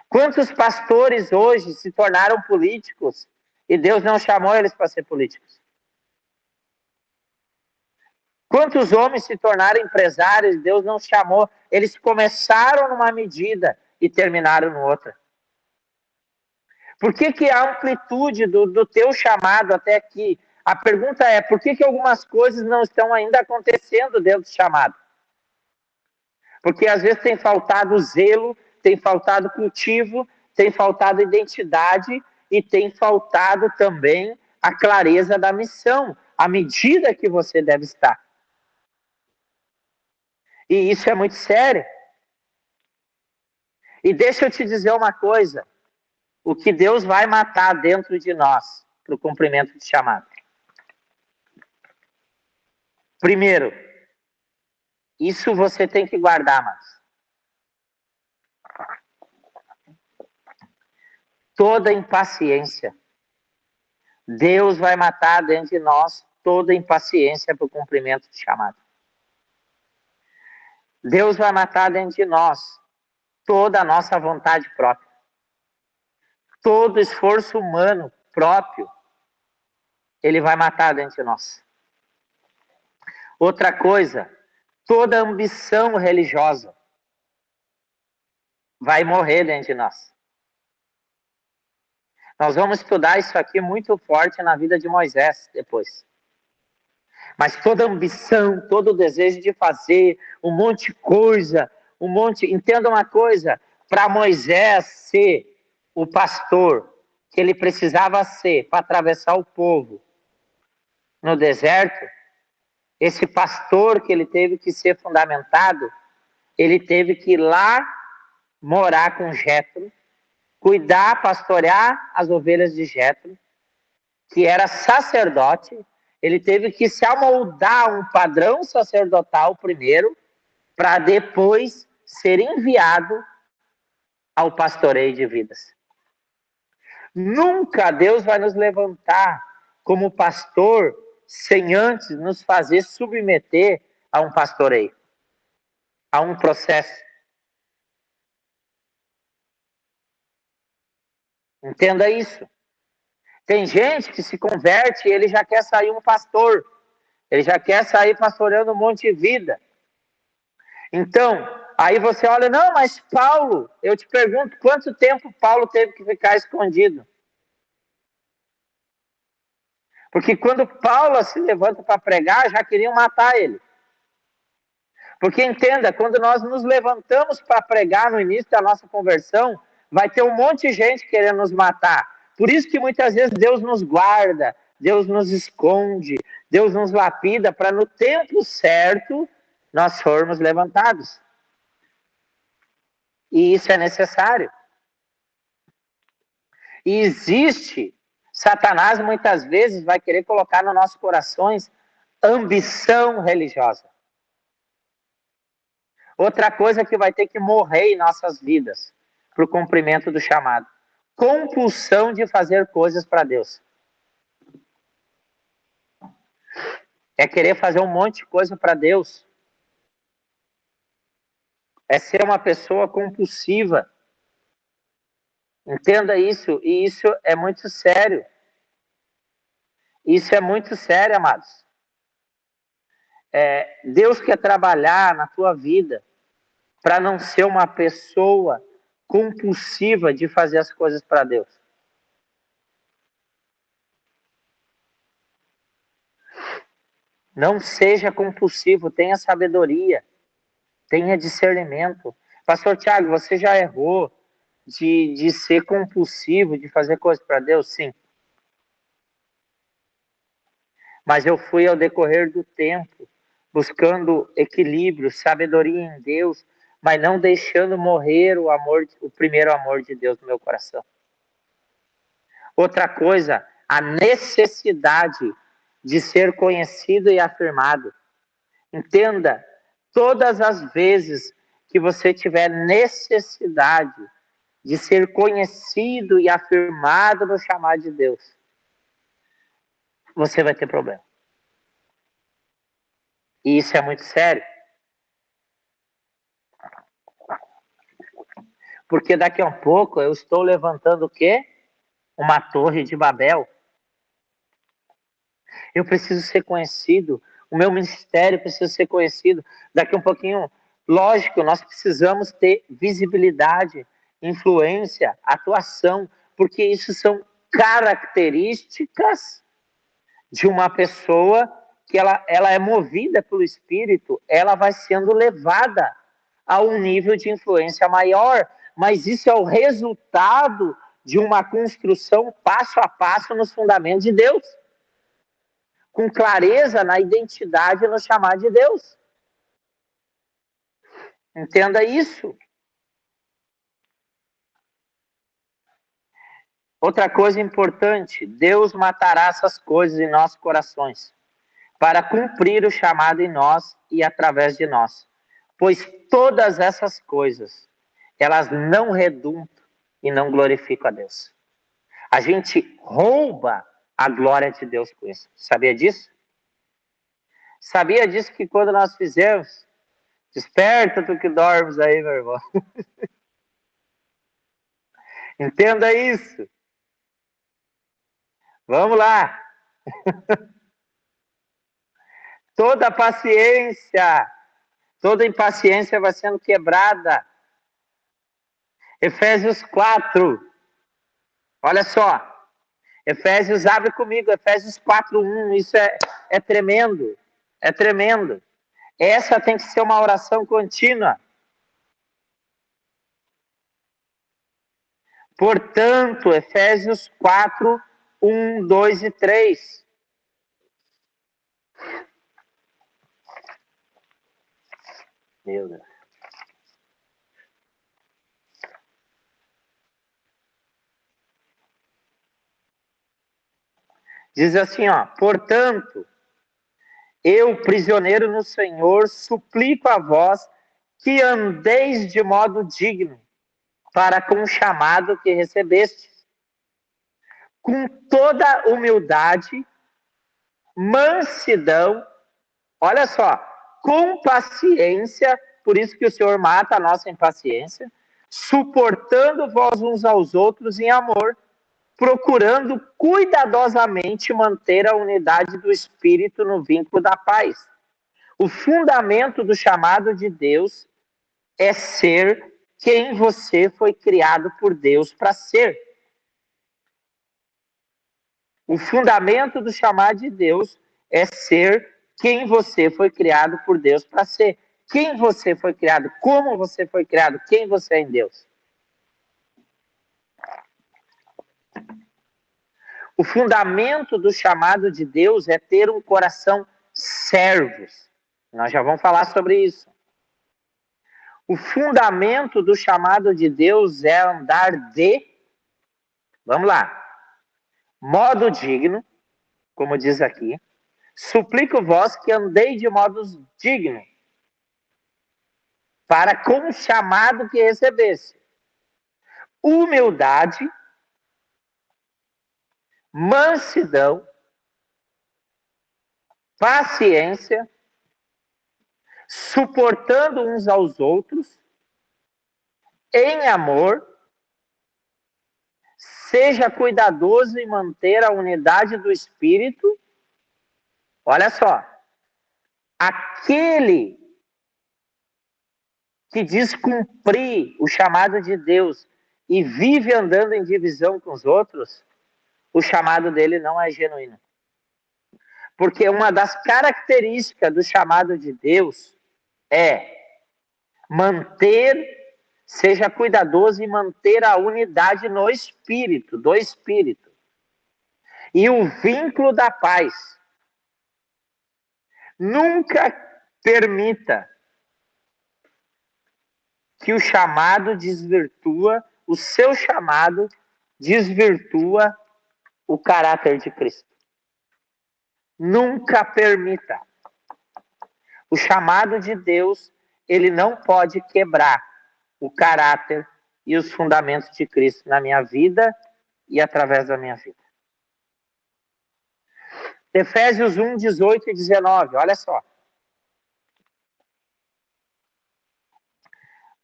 Quantos pastores hoje se tornaram políticos e Deus não chamou eles para ser políticos? Quantos homens se tornaram empresários e Deus não chamou? Eles começaram numa medida e terminaram em outra. Por que a amplitude do teu chamado até aqui? A pergunta é, por que algumas coisas não estão ainda acontecendo dentro do chamado? Porque às vezes tem faltado zelo, tem faltado cultivo, tem faltado identidade e tem faltado também a clareza da missão, a medida que você deve estar. E isso é muito sério. E deixa eu te dizer uma coisa, o que Deus vai matar dentro de nós para o cumprimento do chamado. Primeiro, isso você tem que guardar, mas toda impaciência. Deus vai matar dentro de nós toda impaciência para o cumprimento do chamado. Deus vai matar dentro de nós toda a nossa vontade própria. Todo esforço humano próprio, ele vai matar dentro de nós. Outra coisa, toda ambição religiosa vai morrer dentro de nós. Nós vamos estudar isso aqui muito forte na vida de Moisés depois. Mas toda ambição, todo desejo de fazer um monte de coisa, Entenda uma coisa, para Moisés ser o pastor que ele precisava ser para atravessar o povo no deserto, esse pastor que ele teve que ser fundamentado, ele teve que ir lá morar com Jétro, cuidar, pastorear as ovelhas de Jétro, que era sacerdote. Ele teve que se amoldar a um padrão sacerdotal primeiro, para depois ser enviado ao pastoreio de vidas. Nunca Deus vai nos levantar como pastor sem antes nos fazer submeter a um pastoreio, a um processo. Entenda isso. Tem gente que se converte e ele já quer sair um pastor. Ele já quer sair pastoreando um monte de vida. Então, aí você olha, não, mas Paulo, eu te pergunto, quanto tempo Paulo teve que ficar escondido? Porque quando Paulo se levanta para pregar, já queriam matar ele. Porque entenda, quando nós nos levantamos para pregar no início da nossa conversão, vai ter um monte de gente querendo nos matar. Por isso que muitas vezes Deus nos guarda, Deus nos esconde, Deus nos lapida para no tempo certo nós formos levantados. E isso é necessário. E existe, Satanás muitas vezes vai querer colocar nos nossos corações ambição religiosa. Outra coisa que vai ter que morrer em nossas vidas para o cumprimento do chamado. Compulsão de fazer coisas para Deus. É querer fazer um monte de coisa para Deus. É ser uma pessoa compulsiva. Entenda isso, e isso é muito sério. Isso é muito sério, amados. Deus quer trabalhar na tua vida para não ser uma pessoa compulsiva de fazer as coisas para Deus. Não seja compulsivo, tenha sabedoria, tenha discernimento. Pastor Tiago, você já errou de ser compulsivo, de fazer coisas para Deus? Sim. Mas eu fui ao decorrer do tempo, buscando equilíbrio, sabedoria em Deus, mas não deixando morrer o primeiro amor de Deus no meu coração. Outra coisa, a necessidade de ser conhecido e afirmado. Entenda, todas as vezes que você tiver necessidade de ser conhecido e afirmado no chamado de Deus, você vai ter problema. E isso é muito sério. Porque daqui a um pouco eu estou levantando o quê? Uma torre de Babel. Eu preciso ser conhecido. O meu ministério precisa ser conhecido. Daqui a um pouquinho, lógico, nós precisamos ter visibilidade, influência, atuação, porque isso são características de uma pessoa que ela é movida pelo Espírito, ela vai sendo levada a um nível de influência maior, mas isso é o resultado de uma construção passo a passo nos fundamentos de Deus, com clareza na identidade e no chamado de Deus. Entenda isso. Outra coisa importante, Deus matará essas coisas em nossos corações, para cumprir o chamado em nós e através de nós. Pois todas essas coisas, elas não redundam e não glorificam a Deus. A gente rouba a glória de Deus com isso. Sabia disso? Sabia disso que quando nós fizemos, desperta tu que dormes aí, meu irmão. Entenda isso. Vamos lá. Toda paciência, toda impaciência vai sendo quebrada. Efésios 4. Olha só. Efésios, abre comigo. Efésios 4:1. Isso é tremendo. É tremendo. Essa tem que ser uma oração contínua. Portanto, Efésios 4:1, 2 e 3. Meu Deus. Diz assim, ó. Portanto, eu, prisioneiro no Senhor, suplico a vós que andeis de modo digno para com o chamado que recebestes, com toda humildade, mansidão, olha só, com paciência, por isso que o Senhor mata a nossa impaciência, suportando vós uns aos outros em amor, procurando cuidadosamente manter a unidade do Espírito no vínculo da paz. O fundamento do chamado de Deus é ser quem você foi criado por Deus para ser. O fundamento do chamado de Deus é ser quem você foi criado por Deus para ser. Quem você foi criado, como você foi criado, quem você é em Deus. O fundamento do chamado de Deus é ter um coração servo. Nós já vamos falar sobre isso. O fundamento do chamado de Deus é andar de, vamos lá, modo digno, como diz aqui, suplico vós que andei de modo digno, para com o chamado que recebesse. Humildade, mansidão, paciência, suportando uns aos outros, em amor, seja cuidadoso em manter a unidade do Espírito. Olha só, aquele que diz cumprir o chamado de Deus e vive andando em divisão com os outros, o chamado dele não é genuíno. Porque uma das características do chamado de Deus é seja cuidadoso em manter a unidade no Espírito, do Espírito. E o vínculo da paz. Nunca permita que o chamado desvirtua, o seu chamado desvirtua o caráter de Cristo. Nunca permita. O chamado de Deus, ele não pode quebrar o caráter e os fundamentos de Cristo na minha vida e através da minha vida. Efésios 1, 18 e 19, olha só.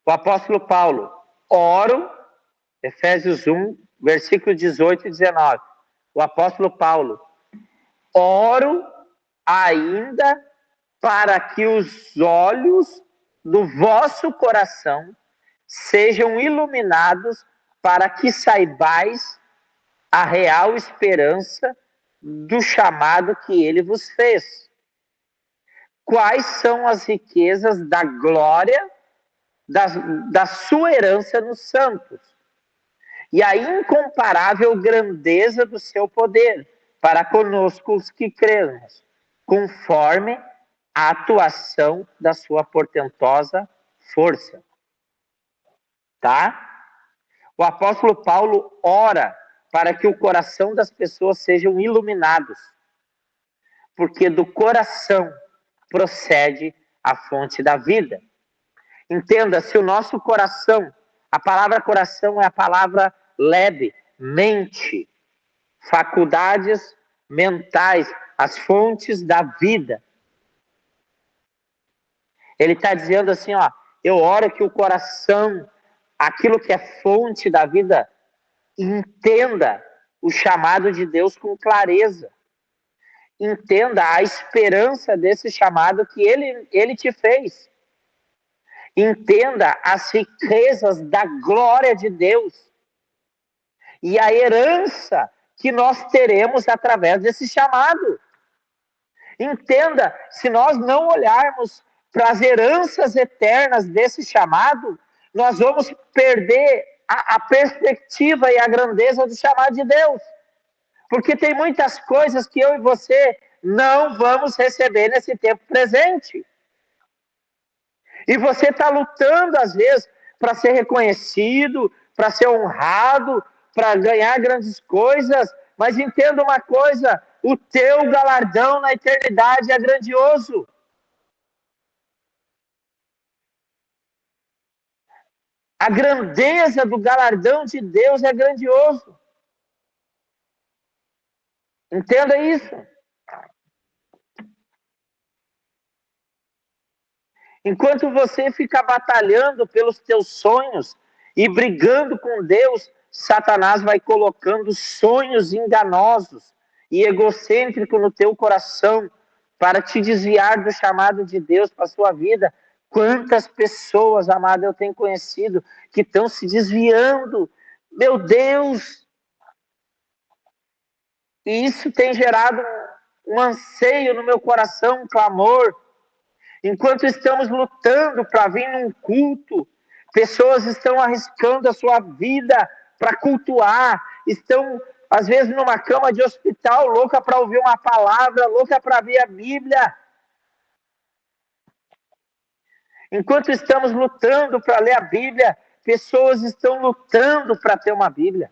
O apóstolo Paulo, oro, Efésios 1, versículo 18 e 19. O apóstolo Paulo, oro ainda para que os olhos do vosso coração sejam iluminados, para que saibais a real esperança do chamado que ele vos fez. Quais são as riquezas da glória da sua herança nos santos, e a incomparável grandeza do seu poder para conosco os que cremos, conforme a atuação da sua portentosa força. Tá? O apóstolo Paulo ora para que o coração das pessoas sejam iluminados, porque do coração procede a fonte da vida. Entenda, se o nosso coração, a palavra coração é a palavra lebe, mente, faculdades mentais, as fontes da vida. Ele está dizendo assim, ó, eu oro que o coração, aquilo que é fonte da vida, entenda o chamado de Deus com clareza. Entenda a esperança desse chamado que ele te fez. Entenda as riquezas da glória de Deus e a herança que nós teremos através desse chamado. Entenda, se nós não olharmos para as heranças eternas desse chamado, nós vamos perder a perspectiva e a grandeza do chamado de Deus. Porque tem muitas coisas que eu e você não vamos receber nesse tempo presente. E você está lutando, às vezes, para ser reconhecido, para ser honrado, para ganhar grandes coisas. Mas entenda uma coisa, o teu galardão na eternidade é grandioso. A grandeza do galardão de Deus é grandioso. Entenda isso. Enquanto você fica batalhando pelos teus sonhos e brigando com Deus, Satanás vai colocando sonhos enganosos e egocêntricos no teu coração para te desviar do chamado de Deus para a sua vida. Quantas pessoas, amado, eu tenho conhecido que estão se desviando. Meu Deus! E isso tem gerado um anseio no meu coração, um clamor. Enquanto estamos lutando para vir num culto, pessoas estão arriscando a sua vida para cultuar, estão, às vezes, numa cama de hospital, louca para ouvir uma palavra, louca para ver a Bíblia. Enquanto estamos lutando para ler a Bíblia, pessoas estão lutando para ter uma Bíblia.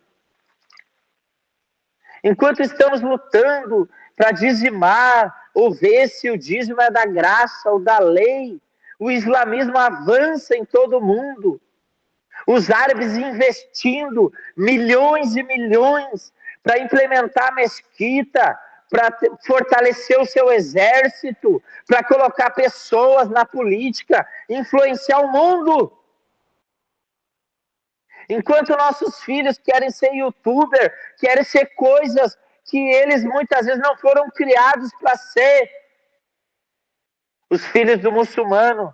Enquanto estamos lutando para dizimar, ou ver se o dízimo é da graça ou da lei, o islamismo avança em todo o mundo. Os árabes investindo milhões e milhões para implementar a mesquita, para fortalecer o seu exército, para colocar pessoas na política, influenciar o mundo. Enquanto nossos filhos querem ser youtuber, querem ser coisas que eles muitas vezes não foram criados para ser. Os filhos do muçulmano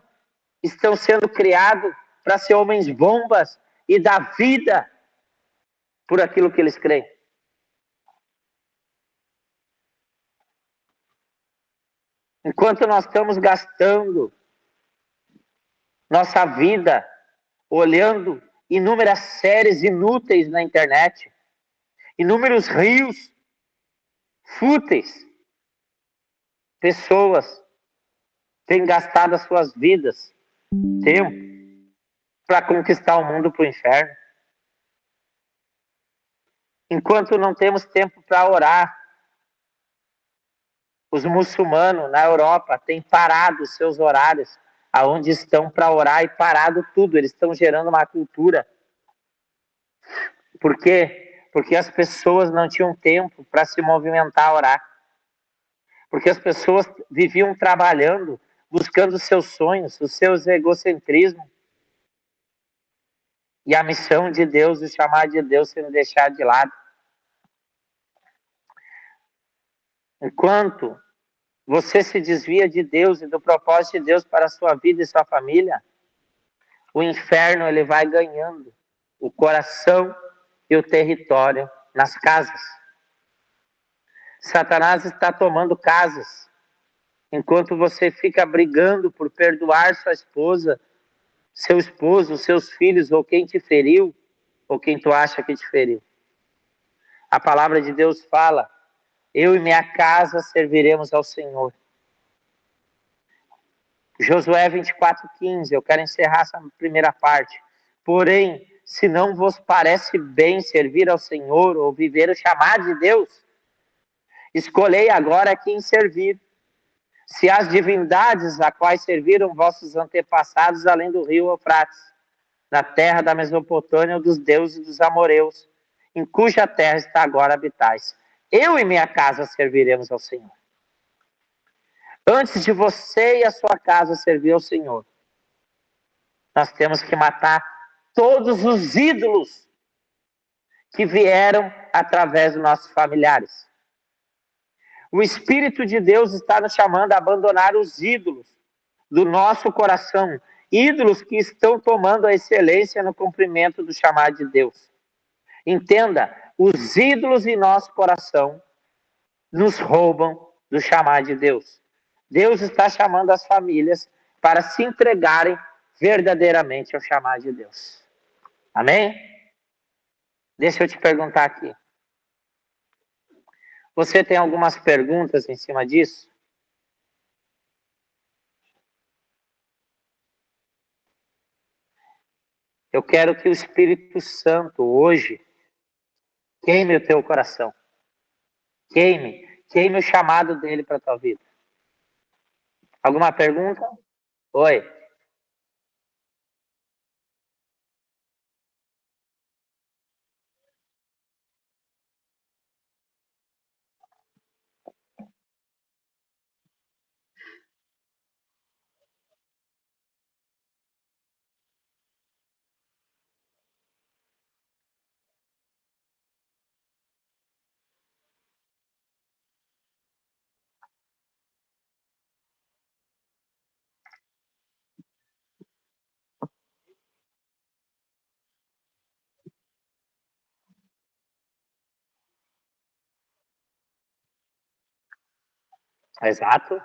estão sendo criados para ser homens bombas e dar vida por aquilo que eles creem. Enquanto nós estamos gastando nossa vida olhando inúmeras séries inúteis na internet, inúmeros rios fúteis, pessoas têm gastado as suas vidas, tempo, para conquistar o mundo para o inferno. Enquanto não temos tempo para orar, os muçulmanos na Europa têm parado os seus horários, aonde estão para orar, e parado tudo. Eles estão gerando uma cultura. Por quê? Porque as pessoas não tinham tempo para se movimentar a orar. Porque as pessoas viviam trabalhando, buscando os seus sonhos, os seus egocentrismos. E a missão de Deus, o chamado de Deus, sendo deixado de lado. Enquanto você se desvia de Deus e do propósito de Deus para a sua vida e sua família, o inferno ele vai ganhando o coração e o território nas casas. Satanás está tomando casas, enquanto você fica brigando por perdoar sua esposa, seu esposo, seus filhos, ou quem te feriu, ou quem tu acha que te feriu. A palavra de Deus fala: eu e minha casa serviremos ao Senhor. Josué 24:15, eu quero encerrar essa primeira parte. Porém, se não vos parece bem servir ao Senhor ou viver o chamado de Deus, escolhei agora quem servir. Se as divindades a quais serviram vossos antepassados além do rio Eufrates, na terra da Mesopotâmia, dos deuses dos amoreus, em cuja terra está agora habitais. Eu e minha casa serviremos ao Senhor. Antes de você e a sua casa servir ao Senhor, nós temos que matar todos os ídolos que vieram através dos nossos familiares. O Espírito de Deus está nos chamando a abandonar os ídolos do nosso coração, ídolos que estão tomando a excelência no cumprimento do chamado de Deus. Entenda, os ídolos em nosso coração nos roubam do chamado de Deus. Deus está chamando as famílias para se entregarem verdadeiramente ao chamado de Deus. Amém? Deixa eu te perguntar aqui. Você tem algumas perguntas em cima disso? Eu quero que o Espírito Santo hoje queime o teu coração. Queime o chamado dele para a tua vida. Alguma pergunta? Oi. Exato.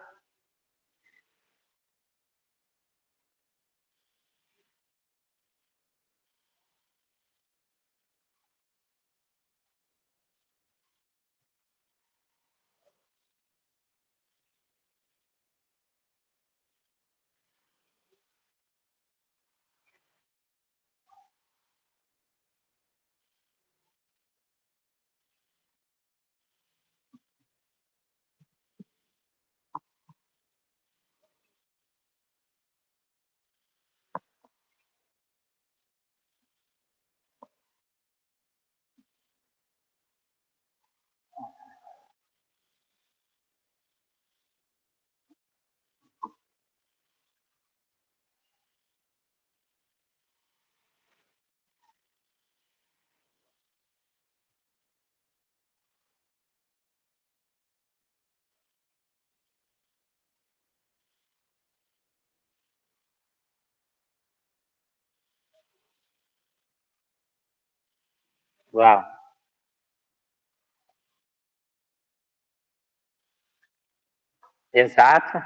Uau. Exato.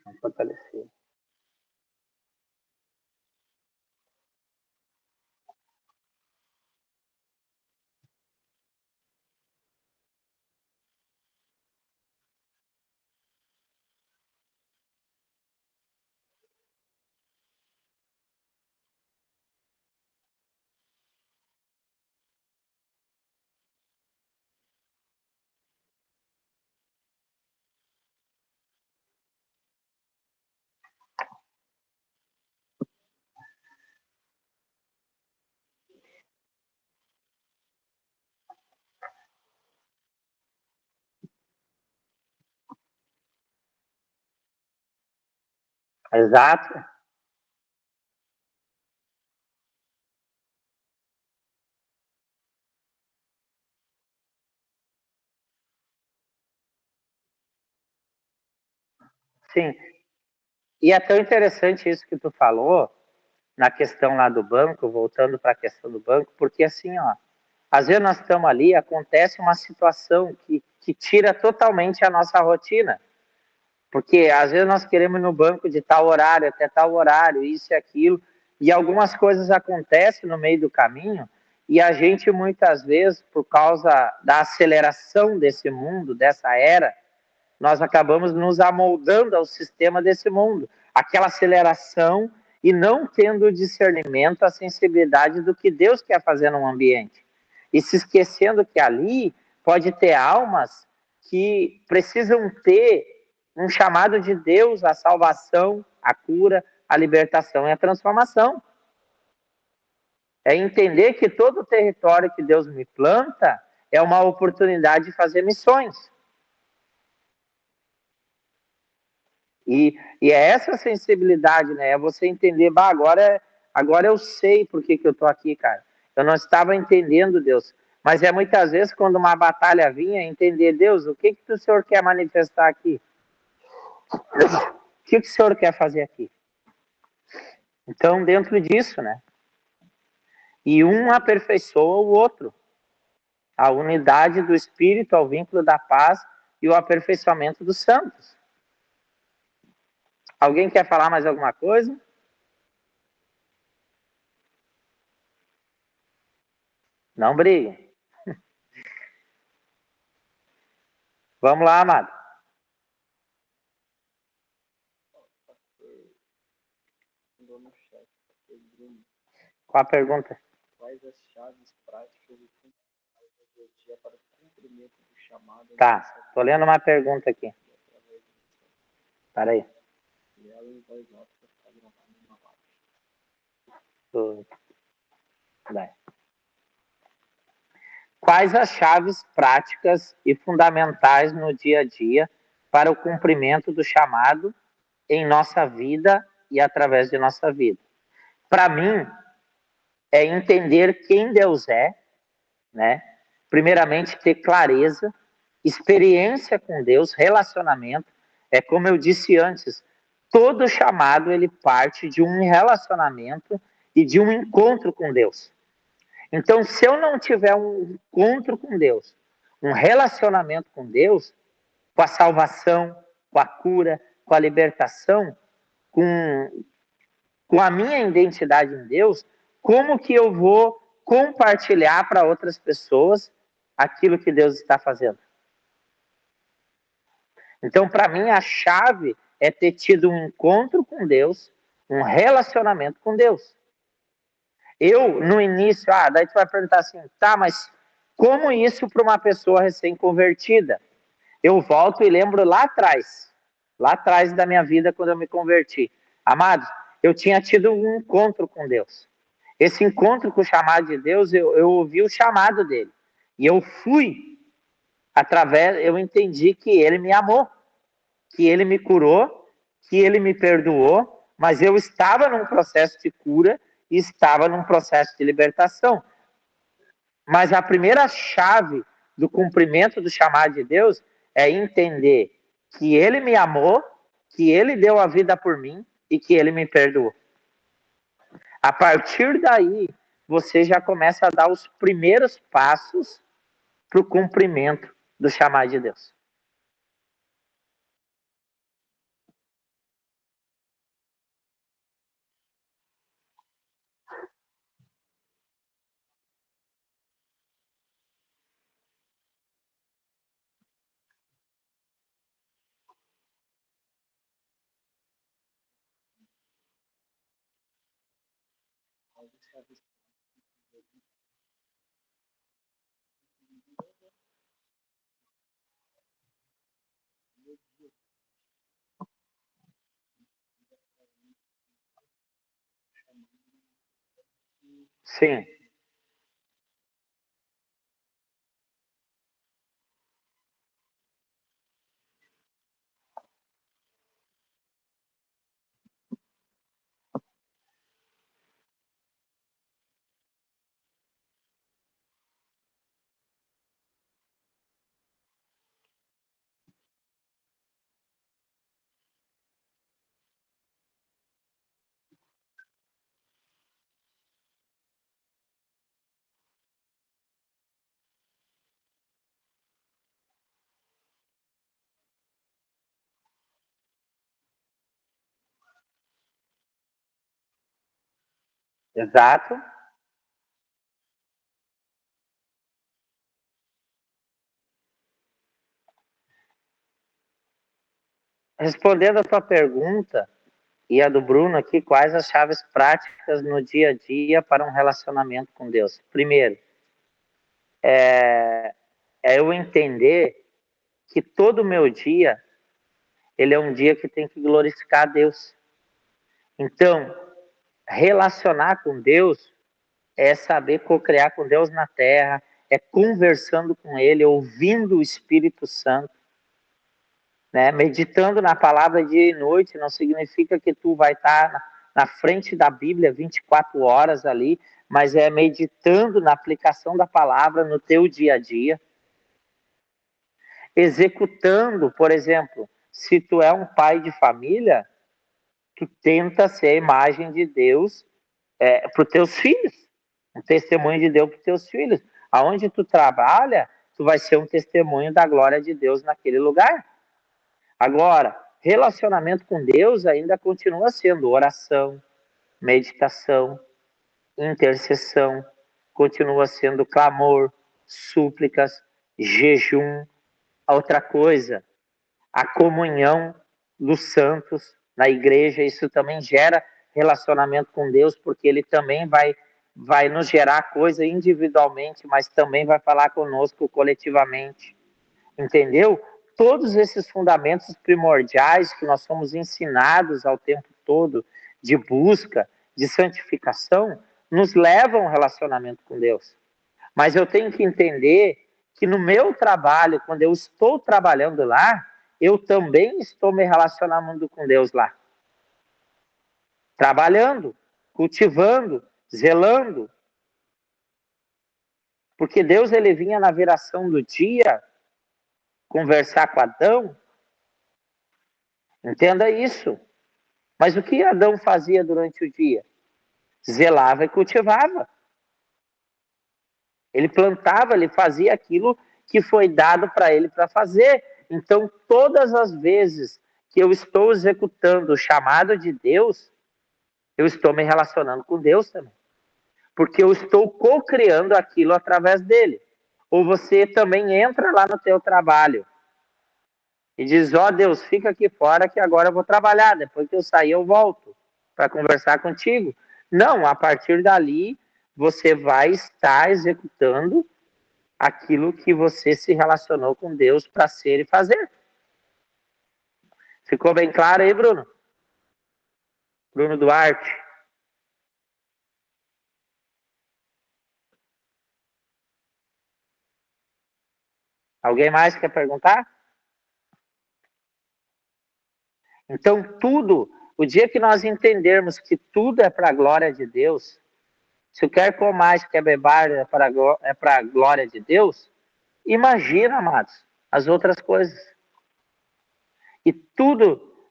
Vamos fortalecer. Exato. Sim. E é tão interessante isso que tu falou, na questão lá do banco, voltando para a questão do banco, porque assim, ó, às vezes nós estamos ali, acontece uma situação que tira totalmente a nossa rotina. Porque às vezes nós queremos ir no banco de tal horário até tal horário, isso e aquilo, e algumas coisas acontecem no meio do caminho, e a gente muitas vezes, por causa da aceleração desse mundo, dessa era, nós acabamos nos amoldando ao sistema desse mundo. Aquela aceleração e não tendo o discernimento, a sensibilidade do que Deus quer fazer no ambiente. E se esquecendo que ali pode ter almas que precisam ter um chamado de Deus, a salvação, a cura, a libertação e a transformação. É entender que todo o território que Deus me planta é uma oportunidade de fazer missões. E é essa sensibilidade, né? É você entender, bah, agora eu sei por que eu estou aqui, cara. Eu não estava entendendo, Deus. Mas é muitas vezes, quando uma batalha vinha, entender, Deus, o que o Senhor quer manifestar aqui? O que o Senhor quer fazer aqui? Então, dentro disso, né? E um aperfeiçoa o outro. A unidade do Espírito, ao vínculo da paz e o aperfeiçoamento dos santos. Alguém quer falar mais alguma coisa? Não brigue. Vamos lá, amado. Qual a pergunta?
Quais as chaves práticas e funcionais do dia a dia para o cumprimento do chamado?
Tá, tô lendo uma pergunta aqui. Peraí.
E ela em voz alta está gravada na live.
Quais as chaves práticas e fundamentais no dia a dia para o cumprimento do chamado em nossa vida e através de nossa vida? Para mim, é entender quem Deus é, né? Primeiramente, ter clareza, experiência com Deus, relacionamento. É como eu disse antes, todo chamado ele parte de um relacionamento e de um encontro com Deus. Então, se eu não tiver um encontro com Deus, um relacionamento com Deus, com a salvação, com a cura, com a libertação, com a minha identidade em Deus, como que eu vou compartilhar para outras pessoas aquilo que Deus está fazendo? Então, para mim, a chave é ter tido um encontro com Deus, um relacionamento com Deus. Eu, no início, daí tu vai perguntar assim, tá, mas como isso para uma pessoa recém-convertida? Eu volto e lembro lá atrás da minha vida, quando eu me converti. Amados, eu tinha tido um encontro com Deus. Esse encontro com o chamado de Deus, eu ouvi o chamado dele. E eu fui eu entendi que ele me amou, que ele me curou, que ele me perdoou, mas eu estava num processo de cura e estava num processo de libertação. Mas a primeira chave do cumprimento do chamado de Deus é entender que ele me amou, que ele deu a vida por mim e que ele me perdoou. A partir daí, você já começa a dar os primeiros passos para o cumprimento do chamado de Deus. Sim, exato. Respondendo a tua pergunta e a do Bruno aqui, quais as chaves práticas no dia a dia para um relacionamento com Deus? Primeiro, é eu entender que todo o meu dia, ele é um dia que tem que glorificar a Deus. Então, relacionar com Deus é saber co-criar com Deus na terra, é conversando com Ele, ouvindo o Espírito Santo, né? Meditando na palavra dia e noite, não significa que tu vai estar na frente da Bíblia 24 horas ali, mas é meditando na aplicação da palavra no teu dia a dia, executando, por exemplo, se tu é um pai de família, tu tenta ser a imagem de Deus para os teus filhos, um testemunho de Deus para os teus filhos. Aonde tu trabalha, tu vai ser um testemunho da glória de Deus naquele lugar. Agora, relacionamento com Deus ainda continua sendo oração, meditação, intercessão, continua sendo clamor, súplicas, jejum. Outra coisa, a comunhão dos santos na igreja, isso também gera relacionamento com Deus, porque ele também vai nos gerar coisa individualmente, mas também vai falar conosco coletivamente. Entendeu? Todos esses fundamentos primordiais que nós somos ensinados ao tempo todo de busca, de santificação, nos levam ao relacionamento com Deus. Mas eu tenho que entender que no meu trabalho, quando eu estou trabalhando lá, eu também estou me relacionando com Deus lá. Trabalhando, cultivando, zelando. Porque Deus, ele vinha na viração do dia conversar com Adão. Entenda isso. Mas o que Adão fazia durante o dia? Zelava e cultivava. Ele plantava, ele fazia aquilo que foi dado para ele para fazer. Então, todas as vezes que eu estou executando o chamado de Deus, eu estou me relacionando com Deus também. Porque eu estou co-criando aquilo através dele. Ou você também entra lá no teu trabalho e diz, ó Deus, fica aqui fora que agora eu vou trabalhar, depois que eu sair eu volto para conversar contigo. Não, a partir dali você vai estar executando aquilo que você se relacionou com Deus para ser e fazer. Ficou bem claro aí, Bruno? Bruno Duarte. Alguém mais quer perguntar? Então, tudo, o dia que nós entendermos que tudo é para a glória de Deus, se o quer comais, quer beber é para a glória de Deus, imagina, amados, as outras coisas. E tudo,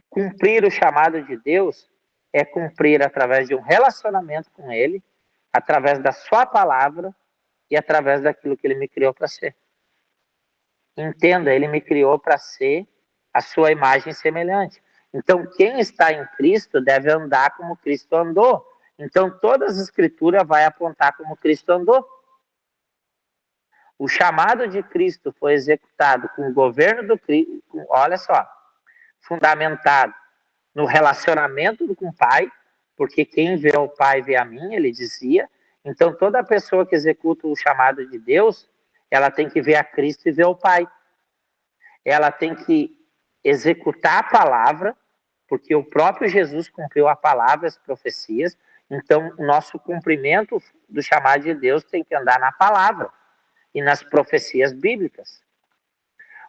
cumprir o chamado de Deus, é cumprir através de um relacionamento com Ele, através da sua palavra e através daquilo que Ele me criou para ser. Entenda, Ele me criou para ser a sua imagem semelhante. Então, quem está em Cristo deve andar como Cristo andou. Então, todas as escrituras vai apontar como Cristo andou. O chamado de Cristo foi executado com o governo do Cristo, olha só, fundamentado no relacionamento com o Pai, porque quem vê o Pai vê a mim, ele dizia. Então, toda pessoa que executa o chamado de Deus, ela tem que ver a Cristo e ver o Pai. Ela tem que executar a palavra, porque o próprio Jesus cumpriu a palavra, as profecias. Então, o nosso cumprimento do chamado de Deus tem que andar na palavra e nas profecias bíblicas.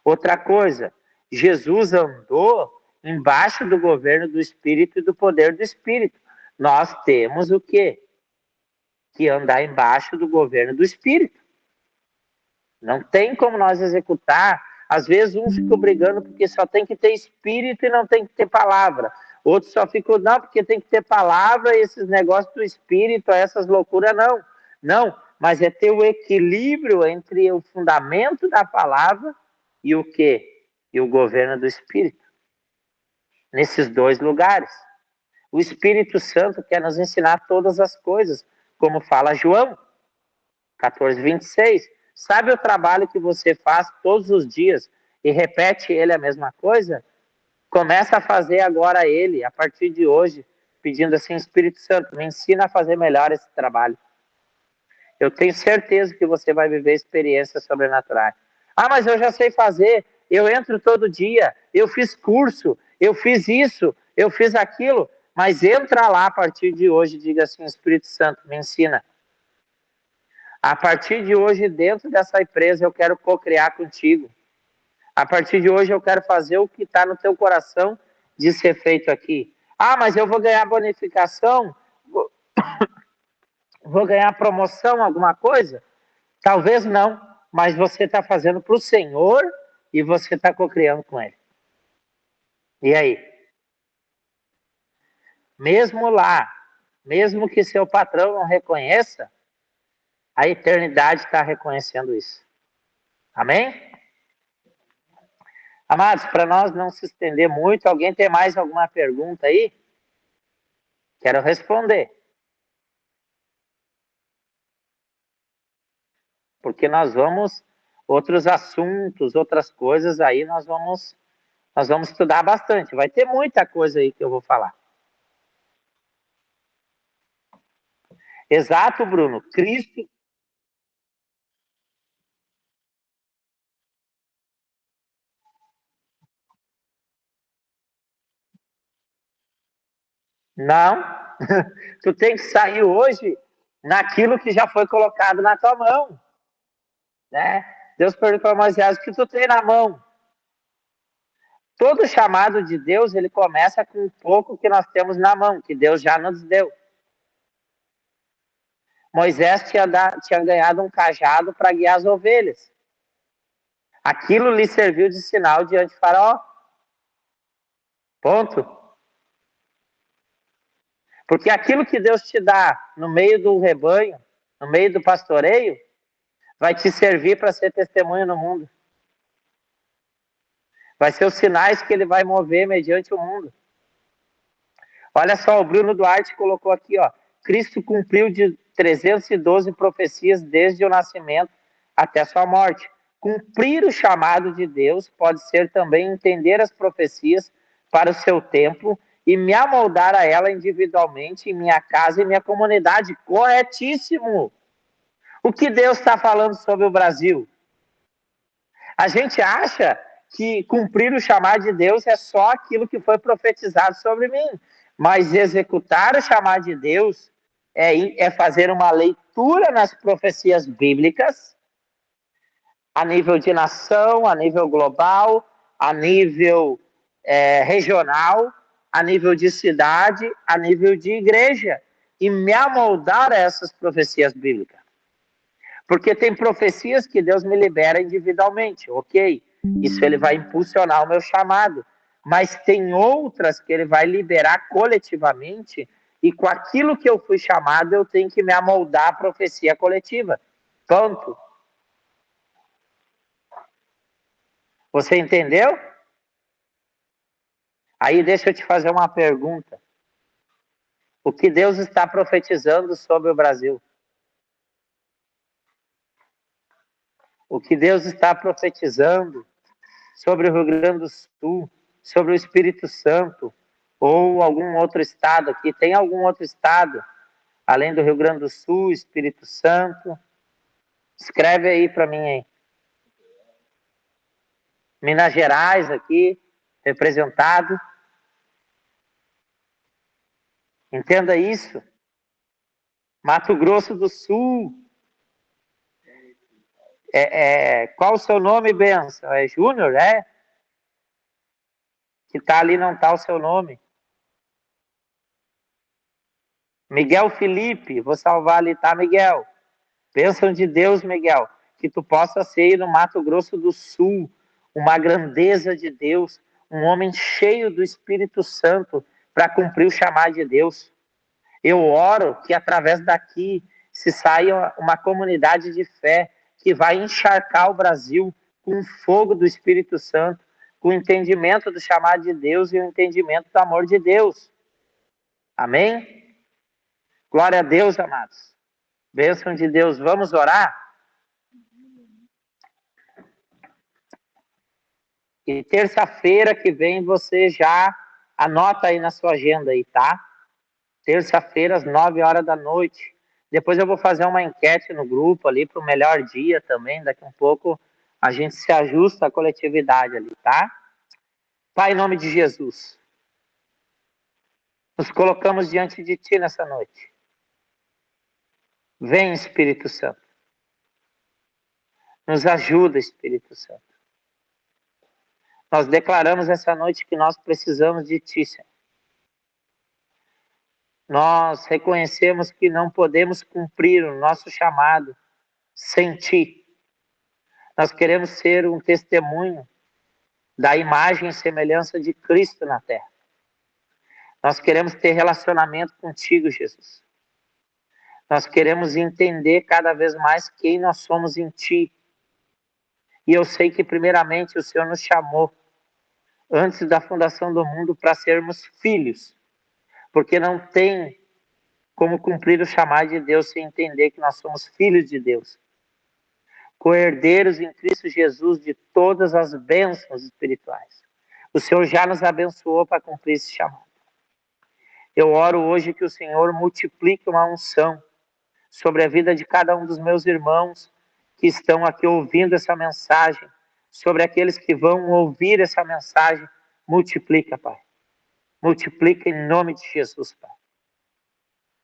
Outra coisa, Jesus andou embaixo do governo do Espírito e do poder do Espírito. Nós temos o quê? Que andar embaixo do governo do Espírito. Não tem como nós executar. Às vezes um fica brigando porque só tem que ter Espírito e não tem que ter palavra. Outros só ficam, não, porque tem que ter palavra e esses negócios do Espírito, essas loucuras, não. Não, mas é ter o equilíbrio entre o fundamento da palavra e o quê? E o governo do Espírito. Nesses dois lugares. O Espírito Santo quer nos ensinar todas as coisas, como fala João 14:26. Sabe o trabalho que você faz todos os dias e repete ele a mesma coisa? Começa a fazer agora ele, a partir de hoje, pedindo assim, Espírito Santo, me ensina a fazer melhor esse trabalho. Eu tenho certeza que você vai viver experiências sobrenaturais. Ah, mas eu já sei fazer, eu entro todo dia, eu fiz curso, eu fiz isso, eu fiz aquilo, mas entra lá a partir de hoje e diga assim, Espírito Santo, me ensina. A partir de hoje, dentro dessa empresa, eu quero co-criar contigo. A partir de hoje, eu quero fazer o que está no teu coração de ser feito aqui. Ah, mas eu vou ganhar bonificação? Vou ganhar promoção, alguma coisa? Talvez não, mas você está fazendo para o Senhor e você está co-criando com Ele. E aí? Mesmo lá, mesmo que seu patrão não reconheça, a eternidade está reconhecendo isso. Amém? Amados, para nós não se estender muito, alguém tem mais alguma pergunta aí? Quero responder. Porque nós vamos, outros assuntos, outras coisas aí, nós vamos estudar bastante. Vai ter muita coisa aí que eu vou falar. Exato, Bruno. Cristo. Não. Tu tem que sair hoje naquilo que já foi colocado na tua mão. Né? Deus perguntou para Moisés, o que tu tem na mão? Todo chamado de Deus, ele começa com um pouco que nós temos na mão, que Deus já nos deu. Moisés tinha ganhado um cajado para guiar as ovelhas. Aquilo lhe serviu de sinal diante do faraó. Ponto. Porque aquilo que Deus te dá no meio do rebanho, no meio do pastoreio, vai te servir para ser testemunho no mundo. Vai ser os sinais que ele vai mover mediante o mundo. Olha só, o Bruno Duarte colocou aqui, ó. Cristo cumpriu de 312 profecias desde o nascimento até sua morte. Cumprir o chamado de Deus pode ser também entender as profecias para o seu tempo e me amoldar a ela individualmente em minha casa e minha comunidade. Corretíssimo! O que Deus está falando sobre o Brasil? A gente acha que cumprir o chamado de Deus é só aquilo que foi profetizado sobre mim. Mas executar o chamado de Deus é fazer uma leitura nas profecias bíblicas, a nível de nação, a nível global, a nível regional, a nível de cidade, a nível de igreja, e me amoldar a essas profecias bíblicas. Porque tem profecias que Deus me libera individualmente, ok? Isso ele vai impulsionar o meu chamado. Mas tem outras que ele vai liberar coletivamente, e com aquilo que eu fui chamado, eu tenho que me amoldar à profecia coletiva. Ponto. Você entendeu? Aí deixa eu te fazer uma pergunta. O que Deus está profetizando sobre o Brasil? O que Deus está profetizando sobre o Rio Grande do Sul, sobre o Espírito Santo, ou algum outro estado aqui? Tem algum outro estado, além do Rio Grande do Sul, Espírito Santo? Escreve aí para mim aí. Minas Gerais aqui, representado. Entenda isso. Mato Grosso do Sul. Qual o seu nome, Benção? É Júnior, é? Que tá ali, não tá o seu nome. Miguel Felipe, vou salvar ali, tá, Miguel? Bênção de Deus, Miguel, que tu possa ser no Mato Grosso do Sul, uma grandeza de Deus, um homem cheio do Espírito Santo para cumprir o chamado de Deus. Eu oro que através daqui se saia uma comunidade de fé que vai encharcar o Brasil com o fogo do Espírito Santo, com o entendimento do chamado de Deus e o entendimento do amor de Deus. Amém? Glória a Deus, amados. Bênção de Deus. Vamos orar? E terça-feira que vem você já anota aí na sua agenda aí, tá? Terça-feira às 9 horas da noite. Depois eu vou fazer uma enquete no grupo ali para o melhor dia também. Daqui um pouco a gente se ajusta à coletividade ali, tá? Pai, em nome de Jesus, nos colocamos diante de Ti nessa noite. Vem, Espírito Santo. Nos ajuda, Espírito Santo. Nós declaramos essa noite que nós precisamos de Ti, Senhor. Nós reconhecemos que não podemos cumprir o nosso chamado sem Ti. Nós queremos ser um testemunho da imagem e semelhança de Cristo na terra. Nós queremos ter relacionamento contigo, Jesus. Nós queremos entender cada vez mais quem nós somos em Ti. E eu sei que primeiramente o Senhor nos chamou antes da fundação do mundo para sermos filhos. Porque não tem como cumprir o chamado de Deus sem entender que nós somos filhos de Deus. Co-herdeiros em Cristo Jesus de todas as bênçãos espirituais. O Senhor já nos abençoou para cumprir esse chamado. Eu oro hoje que o Senhor multiplique uma unção sobre a vida de cada um dos meus irmãos que estão aqui ouvindo essa mensagem, sobre aqueles que vão ouvir essa mensagem. Multiplica, Pai. Multiplica em nome de Jesus, Pai.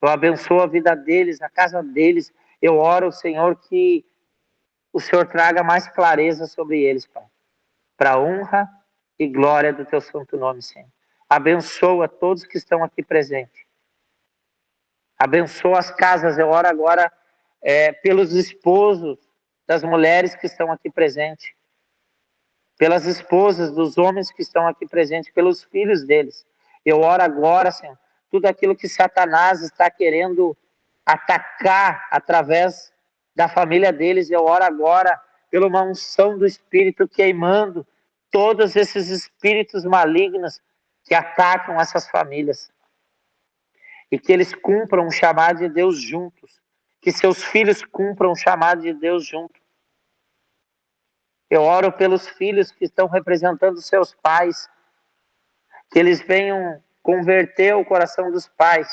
Eu abençoo a vida deles, a casa deles. Eu oro, Senhor, que o Senhor traga mais clareza sobre eles, Pai. Para a honra e glória do Teu santo nome, Senhor. Abençoa todos que estão aqui presentes. Abençoa as casas. Eu oro agora pelos esposos das mulheres que estão aqui presentes. Pelas esposas dos homens que estão aqui presentes. Pelos filhos deles. Eu oro agora, Senhor. Tudo aquilo que Satanás está querendo atacar através da família deles. Eu oro agora pela uma unção do Espírito queimando todos esses espíritos malignos que atacam essas famílias. E que eles cumpram o chamado de Deus juntos. Que seus filhos cumpram o chamado de Deus juntos. Eu oro pelos filhos que estão representando seus pais. Que eles venham converter o coração dos pais.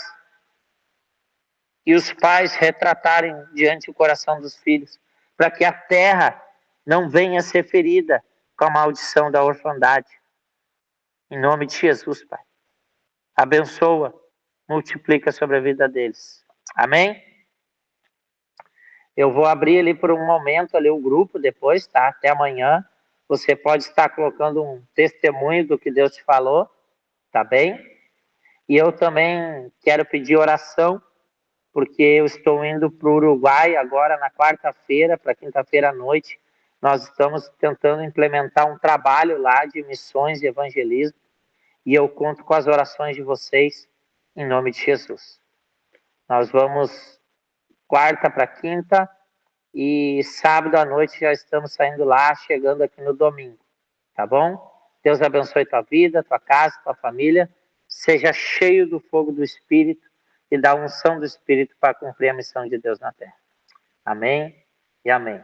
E os pais retratarem diante do coração dos filhos. Para que a terra não venha a ser ferida com a maldição da orfandade. Em nome de Jesus, Pai. Abençoa, multiplica sobre a vida deles. Amém? Eu vou abrir ali por um momento ali o grupo depois, tá? Até amanhã. Você pode estar colocando um testemunho do que Deus te falou, tá bem? E eu também quero pedir oração, porque eu estou indo para o Uruguai agora na quarta-feira, para quinta-feira à noite. Nós estamos tentando implementar um trabalho lá de missões e evangelismo, e eu conto com as orações de vocês, em nome de Jesus. Nós vamos quarta para quinta, e sábado à noite já estamos saindo lá, chegando aqui no domingo, tá bom? Deus abençoe tua vida, tua casa, tua família, seja cheio do fogo do Espírito e da unção do Espírito para cumprir a missão de Deus na terra. Amém e amém.